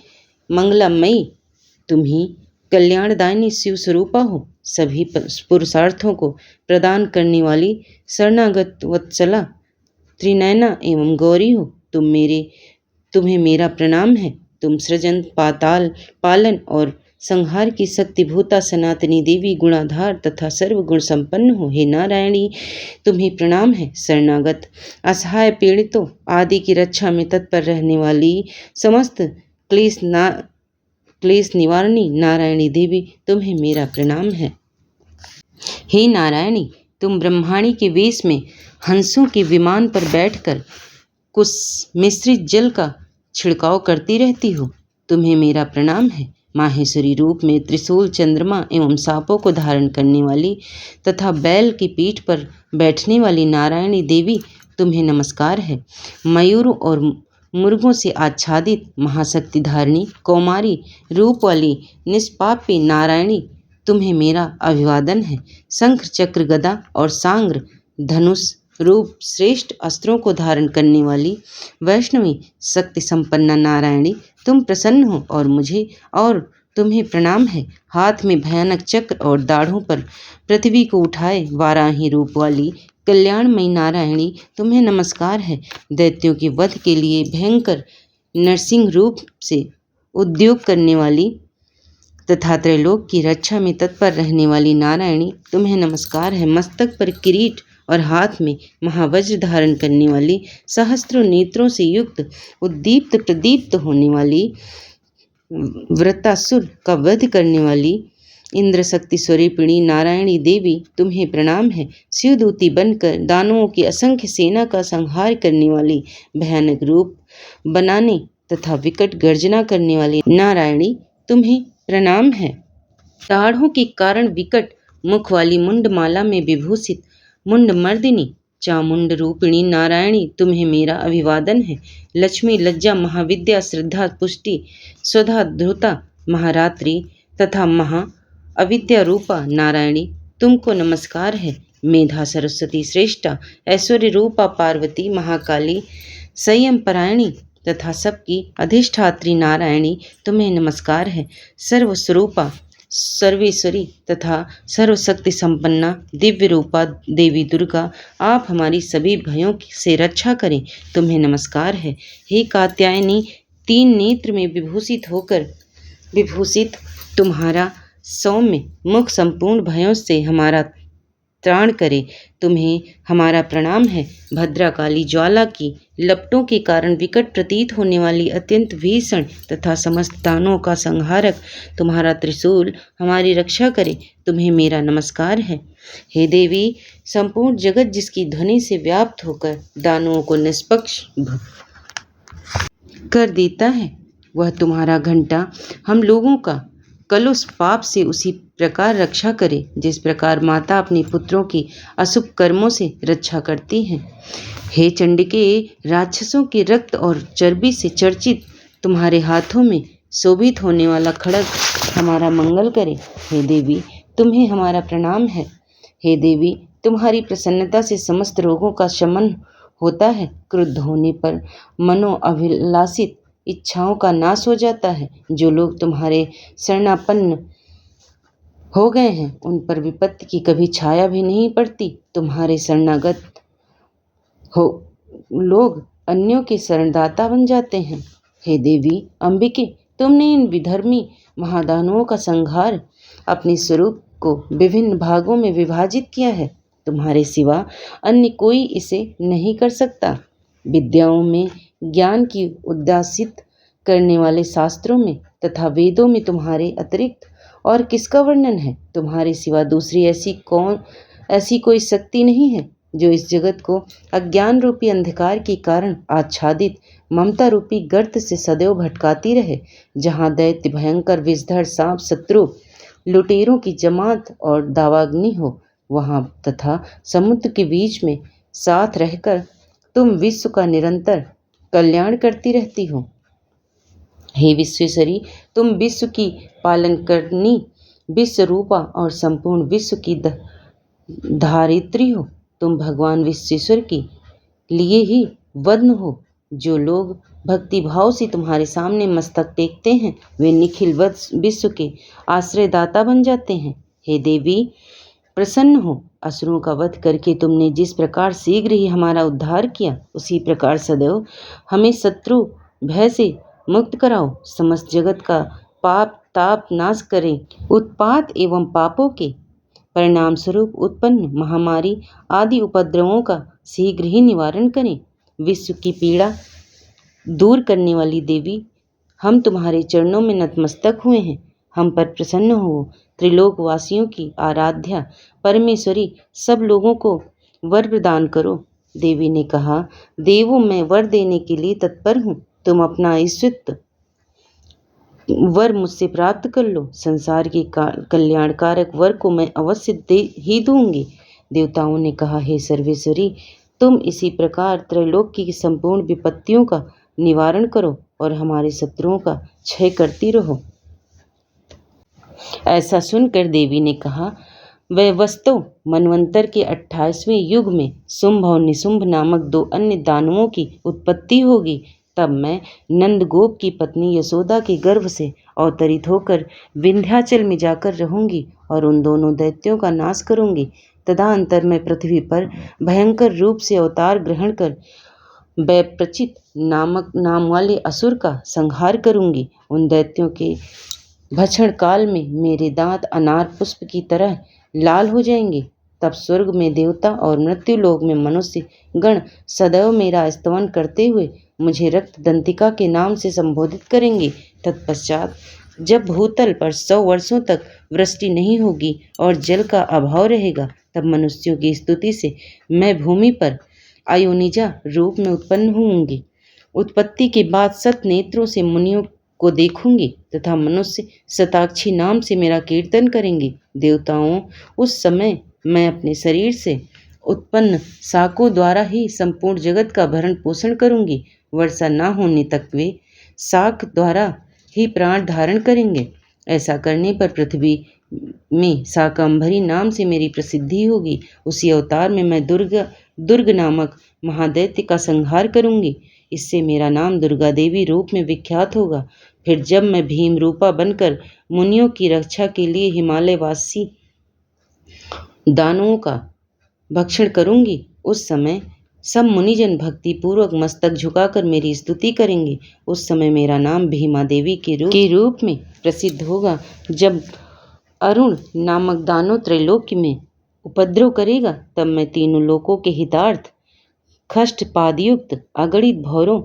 मंगलामयी, तुम ही कल्याणदायिनी शिव स्वरूपा हो। सभी पुरुषार्थों को प्रदान करने वाली शरणागत वत्सला त्रिनयना एवं गौरी हो। तुम्हें मेरा प्रणाम है। तुम सृजन, पालन और संहार की शक्तिभूता सनातनी देवी, गुणाधार तथा सर्वगुण संपन्न हो। हे नारायणी, तुम्हें प्रणाम है। शरणागत, असहाय, पीड़ितों आदि की रक्षा में तत्पर रहने वाली समस्त क्लेश निवारणी नारायणी देवी, तुम्हें मेरा प्रणाम है। हे नारायणी, तुम ब्रह्माणी के वेश में हंसों के विमान पर बैठकर कुछ मिश्रित जल का छिड़काव करती रहती हो। तुम्हें मेरा प्रणाम है। माहेश्वरी रूप में त्रिशूल, चंद्रमा एवं सांपों को धारण करने वाली तथा बैल की पीठ पर बैठने वाली नारायणी देवी, तुम्हें नमस्कार है। मयूरों और मुर्गों से आच्छादित महाशक्ति धारिणी कौमारी रूप वाली निष्पापी नारायणी, तुम्हें मेरा अभिवादन है। शंख, चक्र, गदा और सांग्र धनुष रूप श्रेष्ठ अस्त्रों को धारण करने वाली वैष्णवी शक्ति संपन्ना नारायणी, तुम प्रसन्न हो और तुम्हें प्रणाम है। हाथ में भयानक चक्र और दाढ़ों पर पृथ्वी को उठाए वाराही रूप वाली कल्याणमयी नारायणी, तुम्हें नमस्कार है। दैत्यों के वध के लिए भयंकर नरसिंह रूप से उद्योग करने वाली तथा त्रैलोक की रक्षा में तत्पर रहने वाली नारायणी, तुम्हें नमस्कार है। मस्तक पर किरीट और हाथ में महावज्र धारण करने वाली, सहस्त्रों नेत्रों से युक्त उद्दीप्त प्रदीप्त होने वाली, वृत्तासुर का वध करने वाली इंद्र शक्ति स्वरूपिणी नारायणी देवी, तुम्हें प्रणाम है। शिवदूती बनकर दानवों की असंख्य सेना का संहार करने वाली, भयानक रूप बनाने तथा विकट गर्जना करने वाली नारायणी, तुम्हें प्रणाम है। दाढ़ों के कारण विकट मुख वाली मुंडमाला में विभूषित मुंडमर्दिनी चामुंड रूपिणी नारायणी, तुम्हें मेरा अभिवादन है। लक्ष्मी, लज्जा, महाविद्या, श्रद्धा, पुष्टि, स्वधा, ध्रुता, महारात्रि तथा महा अविद्या रूपा नारायणी, तुमको नमस्कार है। मेधा, सरस्वती, श्रेष्ठा, ऐश्वर्य रूपा पार्वती, महाकाली, संयम परायणी तथा सबकी अधिष्ठात्री नारायणी, तुम्हें नमस्कार है। सर्वस्वरूपा, सर्वेश्वरी तथा सर्वशक्ति संपन्ना दिव्य रूपा देवी दुर्गा, आप हमारी सभी भयों से रक्षा करें, तुम्हें नमस्कार है। हे कात्यायनी, तीन नेत्र में विभूषित तुम्हारा सौम्य मुख संपूर्ण भयों से हमारा त्राण करे, तुम्हें हमारा प्रणाम है। भद्राकाली, ज्वाला की लपटों के कारण विकट प्रतीत होने वाली अत्यंत भीषण तथा समस्त दानों का संहारक तुम्हारा त्रिशूल हमारी रक्षा करे, तुम्हें मेरा नमस्कार है। हे देवी, संपूर्ण जगत जिसकी ध्वनि से व्याप्त होकर दानवों को निष्पक्ष कर देता है, वह तुम्हारा घंटा हम लोगों का कलुष पाप से उसी प्रकार रक्षा करे जिस प्रकार माता अपने पुत्रों की अशुभ कर्मों से रक्षा करती है। हे चंडिके, राक्षसों के रक्त और चर्बी से चर्चित तुम्हारे हाथों में शोभित होने वाला खड्ग हमारा मंगल करे। हे देवी, तुम्हें हमारा प्रणाम है। हे देवी, तुम्हारी प्रसन्नता से समस्त रोगों का शमन होता है। क्रुद्ध होने पर मनोअभिलाषित इच्छाओं का नाश हो जाता है। जो लोग तुम्हारे शरणापन्न हो गए हैं उन पर विपत्ति की कभी छाया भी नहीं पड़ती। तुम्हारे शरणागत हो लोग अन्यों के शरणदाता बन जाते हैं। हे देवी अंबिके, तुमने इन विधर्मी महादानवों का संहार अपने स्वरूप को विभिन्न भागों में विभाजित किया है। तुम्हारे सिवा अन्य कोई इसे नहीं कर सकता। विद्याओं में ज्ञान की उद्भासित करने वाले शास्त्रों में तथा वेदों में तुम्हारे अतिरिक्त और किसका वर्णन है। तुम्हारे सिवा दूसरी ऐसी कोई शक्ति नहीं है जो इस जगत को अज्ञान रूपी अंधकार के कारण आच्छादित ममता रूपी गर्त से सदैव भटकाती रहे। जहाँ दैत्य भयंकर विषधर सांप शत्रु लुटेरों की जमात और दावाग्नि हो, वहाँ तथा समुद्र के बीच में साथ रहकर तुम विश्व का निरंतर कल्याण करती रहती हो। हे विश्वेश्वरी, तुम विश्व की पालन करनी विश्व रूपा और संपूर्ण विश्व की धारित्री हो। तुम भगवान विश्वेश्वर के लिए ही वदन हो। जो लोग भक्ति भाव से तुम्हारे सामने मस्तक टेकते हैं वे निखिल विश्व के आश्रयदाता बन जाते हैं। हे देवी प्रसन्न हो। असुरों का वध करके तुमने जिस प्रकार शीघ्र ही हमारा उद्धार किया, उसी प्रकार सदैव हमें शत्रु भय से मुक्त कराओ। समस्त जगत का पाप ताप नाश करें। उत्पात एवं पापों के परिणाम स्वरूप उत्पन्न महामारी आदि उपद्रवों का शीघ्र ही निवारण करें। विश्व की पीड़ा दूर करने वाली देवी, हम तुम्हारे चरणों में नतमस्तक हुए हैं। हम पर प्रसन्न हो। त्रिलोकवासियों की आराध्या परमेश्वरी, सब लोगों को वर प्रदान करो। देवी ने कहा, देवों, मैं वर देने के लिए तत्पर हूँ। तुम अपना ईश्वित वर मुझसे प्राप्त कर लो। संसार के कल्याणकारक वर को मैं अवश्य दे ही दूंगी। देवताओं ने कहा, हे सर्वेश्वरी, तुम इसी प्रकार त्रैलोक की संपूर्ण विपत्तियों का निवारण करो और हमारे शत्रुओं का क्षय करती रहो। ऐसा सुनकर देवी ने कहा, वह वस्तु मनवंतर के 28वें युग में शुंभ और निशुंभ नामक 2 अन्य दानवों की उत्पत्ति होगी। तब मैं नंदगोप की पत्नी यशोदा के गर्भ से अवतरित होकर विंध्याचल में जाकर रहूंगी और उन दोनों दैत्यों का नाश करूंगी। तदनंतर मैं पृथ्वी पर भयंकर रूप से अवतार ग्रहण कर वैप्रचित नाम वाले असुर का संहार करूंगी। उन दैत्यों के भक्षण काल में मेरे दांत अनार पुष्प की तरह लाल हो जाएंगे। तब स्वर्ग में देवता और मृत्युलोक में मनुष्य गण सदैव मेरा स्तवन करते हुए मुझे रक्त दंतिका के नाम से संबोधित करेंगे। तत्पश्चात जब भूतल पर 100 वर्षों तक वृष्टि नहीं होगी और जल का अभाव रहेगा, तब मनुष्यों की स्तुति से मैं भूमि पर अयोनिजा रूप में उत्पन्न होंगी। उत्पत्ति के बाद 7 नेत्रों से मुनियों को देखूंगी तथा मनुष्य शताक्षी नाम से मेरा कीर्तन करेंगे। देवताओं, उस समय मैं अपने शरीर से उत्पन्न शाकों द्वारा ही संपूर्ण जगत का भरण पोषण करूंगी। वर्षा न होने तक वे शाक द्वारा ही प्राण धारण करेंगे। ऐसा करने पर पृथ्वी में शाकंभरी नाम से मेरी प्रसिद्धि होगी। उसी अवतार में मैं दुर्ग नामक महादैत्य का संहार करूंगी। इससे मेरा नाम दुर्गा देवी रूप में विख्यात होगा। फिर जब मैं भीम रूपा बनकर मुनियों की रक्षा के लिए हिमालयवासी दानवों का भक्षण करूंगी, उस समय सब मुनिजन भक्ति पूर्वक मस्तक झुकाकर मेरी स्तुति करेंगे। उस समय मेरा नाम भीमा देवी के रूप में प्रसिद्ध होगा। जब अरुण नामक दानव त्रैलोक में उपद्रव करेगा, तब मैं तीनों लोकों के हितार्थ खष्ट पादयुक्त अगणित भौरों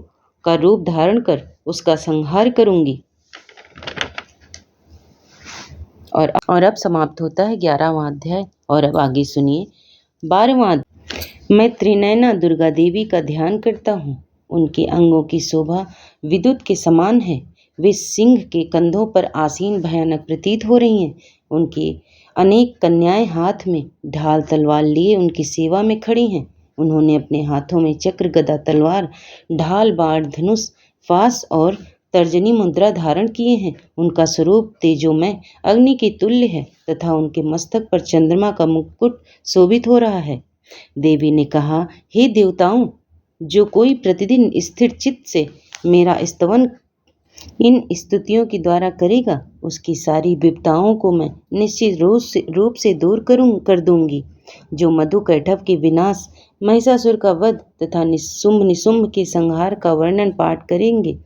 का रूप धारण कर उसका संहार करूंगी। और अब समाप्त होता है 11वां अध्याय। और अब आगे सुनिए 12वां। मैं त्रिनयना दुर्गा देवी का ध्यान करता हूँ। उनके अंगों की शोभा विद्युत के समान है। वे सिंह के कंधों पर आसीन भयानक प्रतीत हो रही हैं। उनकी अनेक कन्याएं हाथ में ढाल तलवार लिए उनकी सेवा में खड़ी हैं। उन्होंने अपने हाथों में चक्र गदा तलवार ढाल बाण धनुष फास और तर्जनी मुद्रा धारण किए हैं। उनका स्वरूप तेजोमय अग्नि के तुल्य है तथा उनके मस्तक पर चंद्रमा का मुकुट शोभित हो रहा है। देवी ने कहा, हे देवताओं, जो कोई प्रतिदिन स्थिर चित्त से मेरा स्तवन इन स्तुतियों के द्वारा करेगा, उसकी सारी विपदाओं को मैं निश्चित रूप से दूर कर दूंगी। जो मधु कैटभ के विनाश, महिषासुर का वध तथा निशुंभ के संहार का वर्णन पाठ करेंगे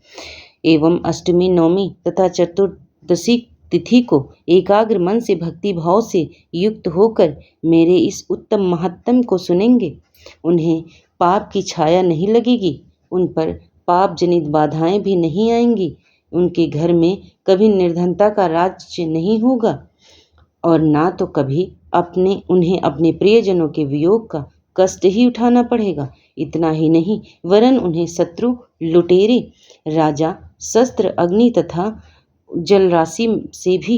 एवं अष्टमी, नवमी तथा चतुर्दशी तिथि को एकाग्र मन से भक्ति भाव से युक्त होकर मेरे इस उत्तम महात्म को सुनेंगे, उन्हें पाप की छाया नहीं लगेगी, उन पर पाप जनित बाधाएं भी नहीं आएंगी, उनके घर में कभी निर्धनता का राज्य नहीं होगा और ना तो कभी उन्हें अपने प्रियजनों के वियोग का कष्ट ही उठाना पड़ेगा। इतना ही नहीं, वरन उन्हें शत्रु, लुटेरे, राजा, शस्त्र, अग्नि तथा जलराशि से भी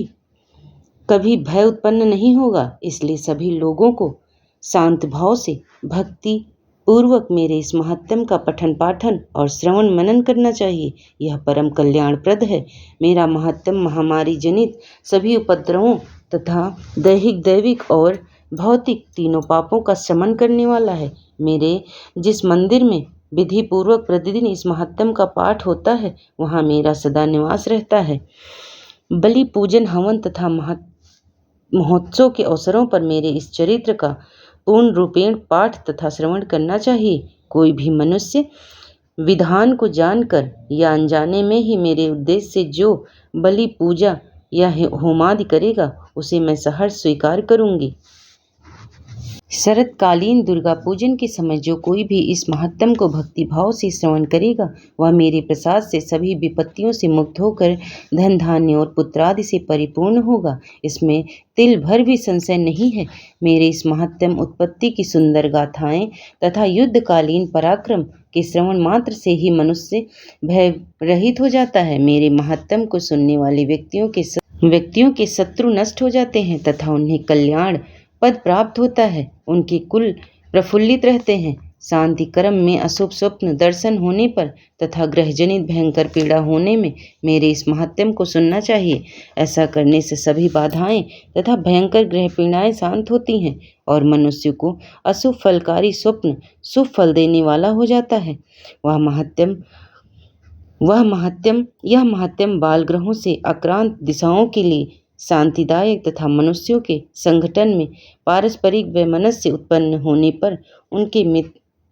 कभी भय उत्पन्न नहीं होगा। इसलिए सभी लोगों को शांत भाव से भक्ति पूर्वक मेरे इस महात्म का पठन पाठन और श्रवण मनन करना चाहिए। यह परम कल्याणप्रद है। मेरा महात्म महामारी जनित सभी उपद्रवों तथा दैविक और भौतिक तीनों पापों का शमन करने वाला है। मेरे जिस मंदिर में विधि पूर्वक प्रतिदिन इस महात्म का पाठ होता है, वहाँ मेरा सदा निवास रहता है। बलि पूजन, हवन तथा महोत्सव के अवसरों पर मेरे इस चरित्र का पूर्ण रूपेण पाठ तथा श्रवण करना चाहिए। कोई भी मनुष्य विधान को जानकर या अनजाने में ही मेरे उद्देश्य से जो बलि पूजा या होमादि करेगा, उसे मैं सहर्ष स्वीकार करूंगी। शरतकालीन दुर्गा पूजन के समय जो कोई भी इस महात्म को भक्ति भाव से श्रवण करेगा, वह मेरे प्रसाद से सभी विपत्तियों से मुक्त होकर धन धान्य और पुत्रादि से परिपूर्ण होगा। इसमें तिल भर भी संशय नहीं है। मेरे इस महात्म उत्पत्ति की सुंदर गाथाएं तथा युद्धकालीन पराक्रम के श्रवण मात्र से ही मनुष्य भय रहित हो जाता है। मेरे महात्म को सुनने वाले व्यक्तियों के शत्रु नष्ट हो जाते हैं तथा उन्हें कल्याण पद प्राप्त होता है। उनके कुल प्रफुल्लित रहते हैं। शांति कर्म में अशुभ स्वप्न दर्शन होने पर तथा ग्रहजनित भयंकर पीड़ा होने में मेरे इस महात्म को सुनना चाहिए। ऐसा करने से सभी बाधाएं तथा भयंकर ग्रह पीड़ाएं शांत होती हैं और मनुष्य को अशुभ फलकारी स्वप्न शुभ फल देने वाला हो जाता है। यह महात्म बाल ग्रहों से आक्रांत दिशाओं के लिए शांतिदायक तथा मनुष्यों के संगठन में पारस्परिक वैमनस्य उत्पन्न होने पर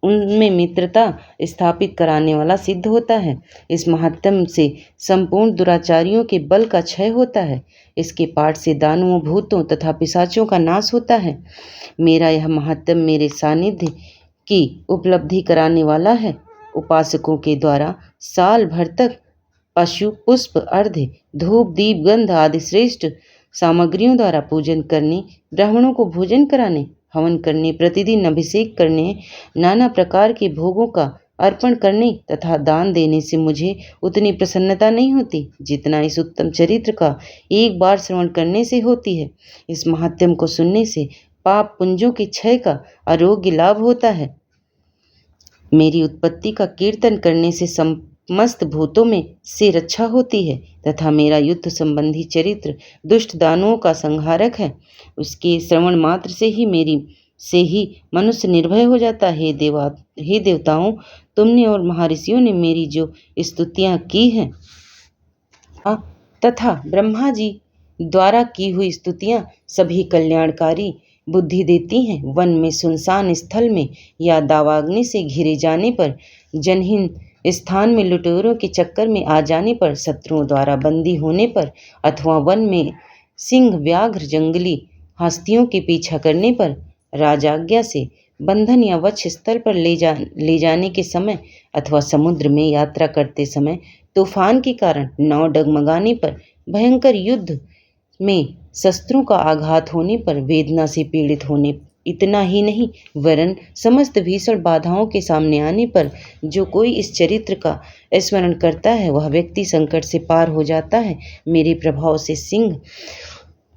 उनमें मित्रता स्थापित कराने वाला सिद्ध होता है। इस महात्म से संपूर्ण दुराचारियों के बल का क्षय होता है। इसके पाठ से दानवों, भूतों तथा पिशाचों का नाश होता है। मेरा यह महात्म मेरे सानिध्य की उपलब्धि कराने वाला है। उपासकों के द्वारा साल भर तक पशु, पुष्प, अर्घ्य, धूप, दीप, गंध आदि श्रेष्ठ सामग्रियों द्वारा पूजन करने, ब्राह्मणों को भोजन कराने, हवन करने, प्रतिदिन अभिषेक करने, नाना प्रकार के भोगों का अर्पण करने तथा दान देने से मुझे उतनी प्रसन्नता नहीं होती जितना इस उत्तम चरित्र का एक बार श्रवण करने से होती है। इस महात्म को सुनने से पाप पुंजों के क्षय का आरोग्य लाभ होता है। मेरी उत्पत्ति का कीर्तन करने से समस्त भूतों में से रक्षा होती है तथा मेरा युद्ध संबंधी चरित्र दुष्ट दानवों का संहारक है। उसके श्रवण मात्र से ही मनुष्य निर्भय हो जाता है। हे देवताओं, तुमने और महर्षियों ने मेरी जो स्तुतियां की हैं तथा ब्रह्मा जी द्वारा की हुई स्तुतियां सभी कल्याणकारी बुद्धि देती हैं। वन में, सुनसान स्थल में या दावाग्नि से घिरे जाने पर, जनहीन स्थान में लुटेरों के चक्कर में आ जाने पर, शत्रुओं द्वारा बंदी होने पर अथवा वन में सिंह, व्याघ्र, जंगली हस्तियों के पीछा करने पर, राजाज्ञा से बंधन या वक्ष स्थल पर ले जाने के समय अथवा समुद्र में यात्रा करते समय तूफान के कारण नाव डगमगाने पर, भयंकर युद्ध में शस्त्रों का आघात होने पर वेदना से पीड़ित होने, इतना ही नहीं वरन समस्त भीषण बाधाओं के सामने आने पर जो कोई इस चरित्र का स्मरण करता है वह व्यक्ति संकट से पार हो जाता है। मेरे प्रभाव से सिंह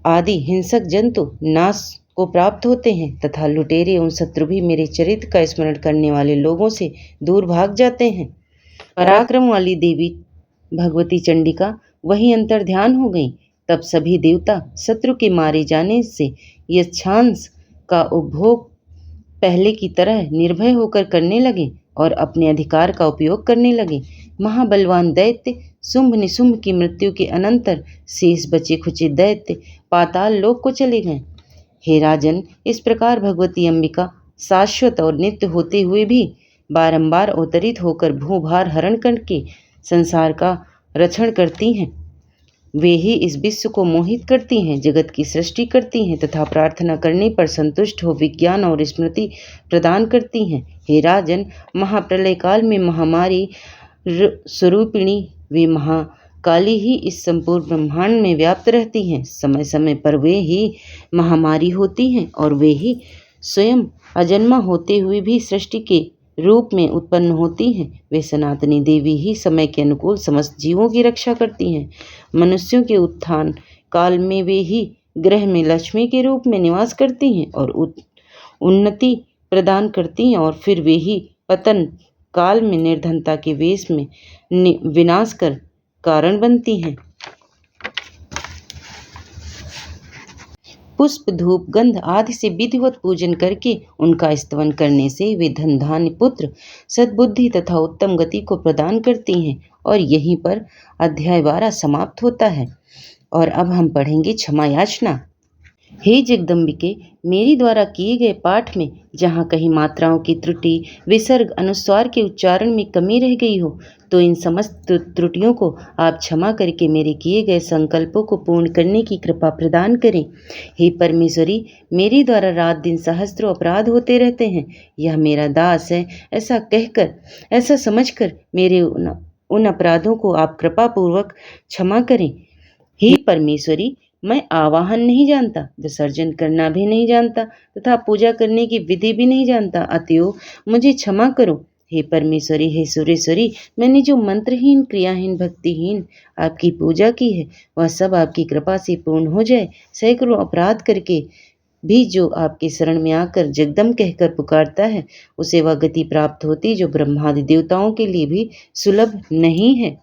आदि हिंसक जंतु नाश को प्राप्त होते हैं तथा लुटेरे उन शत्रु भी मेरे चरित्र का स्मरण करने वाले लोगों से दूर भाग जाते हैं। पराक्रम वाली देवी भगवती चंडिका वही अंतर्ध्यान हो गई। तब सभी देवता शत्रु के मारे जाने से यक्षांश का उपभोग पहले की तरह निर्भय होकर करने लगे और अपने अधिकार का उपयोग करने लगे। महाबलवान दैत्य शुंभ निशुंभ की मृत्यु के अनंतर शेष बचे खुचे दैत्य पाताल लोक को चले गए। हे राजन, इस प्रकार भगवती अंबिका शाश्वत और नित्य होते हुए भी बारंबार अवतरित होकर भूभार हरण करके संसार का रक्षण करती हैं। वे ही इस विश्व को मोहित करती हैं, जगत की सृष्टि करती हैं तथा प्रार्थना करने पर संतुष्ट हो विज्ञान और स्मृति प्रदान करती हैं। हे राजन, महाप्रलय काल में महामारी स्वरूपिणी वे महाकाली ही इस संपूर्ण ब्रह्मांड में व्याप्त रहती हैं। समय समय पर वे ही महामारी होती हैं और वे ही स्वयं अजन्मा होते हुए भी सृष्टि के रूप में उत्पन्न होती हैं। वे सनातनी देवी ही समय के अनुकूल समस्त जीवों की रक्षा करती हैं। मनुष्यों के उत्थान काल में वे ही ग्रह में लक्ष्मी के रूप में निवास करती हैं और उन्नति प्रदान करती हैं, और फिर वे ही पतन काल में निर्धनता के वेश में विनाश कर कारण बनती हैं। पुष्प धूप गंध आदि से विधिवत पूजन करके उनका स्तवन करने से वे धन धान्य पुत्र सद्बुद्धि तथा उत्तम गति को प्रदान करती हैं। और यहीं पर अध्याय 12 समाप्त होता है। और अब हम पढ़ेंगे क्षमा याचना। हे जगदम्बिके, मेरी द्वारा किए गए पाठ में जहाँ कहीं मात्राओं की त्रुटि, विसर्ग, अनुस्वार के उच्चारण में कमी रह गई हो तो इन समस्त त्रुटियों को आप क्षमा करके मेरे किए गए संकल्पों को पूर्ण करने की कृपा प्रदान करें। हे परमेश्वरी, मेरी द्वारा रात दिन सहस्त्रों अपराध होते रहते हैं। यह मेरा दास है ऐसा कहकर, ऐसा समझकर मेरे उन अपराधों को आप कृपा पूर्वक क्षमा करें। हे परमेश्वरी, मैं आवाहन नहीं जानता, विसर्जन करना भी नहीं जानता तथा पूजा करने की विधि भी नहीं जानता, अतएव मुझे क्षमा करो। हे परमेश्वरी, हे सुरेश्वरी, मैंने जो मंत्रहीन, क्रियाहीन, भक्तिहीन आपकी पूजा की है वह सब आपकी कृपा से पूर्ण हो जाए। सैकड़ों अपराध करके भी जो आपके शरण में आकर जगदम कहकर पुकारता है उसे वह गति प्राप्त होती जो ब्रह्मादि देवताओं के लिए भी सुलभ नहीं है।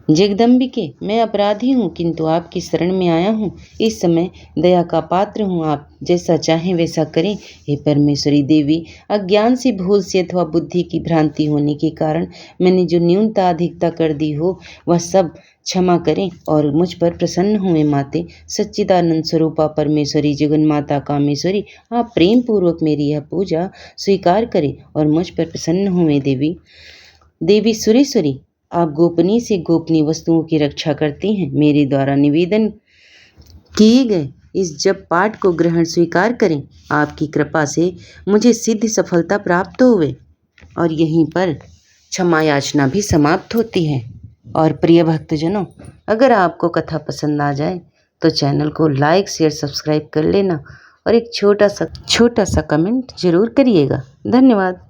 जगदम्बिके, मैं अपराधी हूँ किंतु आपकी शरण में आया हूँ। इस समय दया का पात्र हूँ, आप जैसा चाहें वैसा करें। हे परमेश्वरी देवी, अज्ञान से, भूल से अथवा बुद्धि की भ्रांति होने के कारण मैंने जो न्यूनता अधिकता कर दी हो वह सब क्षमा करें और मुझ पर प्रसन्न हुए। माते सच्चिदानंद स्वरूपा परमेश्वरी जगन्माता कामेश्वरी, आप प्रेम पूर्वक मेरी यह पूजा स्वीकार करें और मुझ पर प्रसन्न हुए। देवी सुरेश्वरी, आप गोपनीय से गोपनीय वस्तुओं की रक्षा करती हैं। मेरे द्वारा निवेदन किए गए इस जप पाठ को ग्रहण स्वीकार करें। आपकी कृपा से मुझे सिद्ध सफलता प्राप्त होवे। और यहीं पर क्षमा याचना भी समाप्त होती है। और प्रिय भक्तजनों, अगर आपको कथा पसंद आ जाए तो चैनल को लाइक, शेयर, सब्सक्राइब कर लेना और एक छोटा सा कमेंट जरूर करिएगा। धन्यवाद।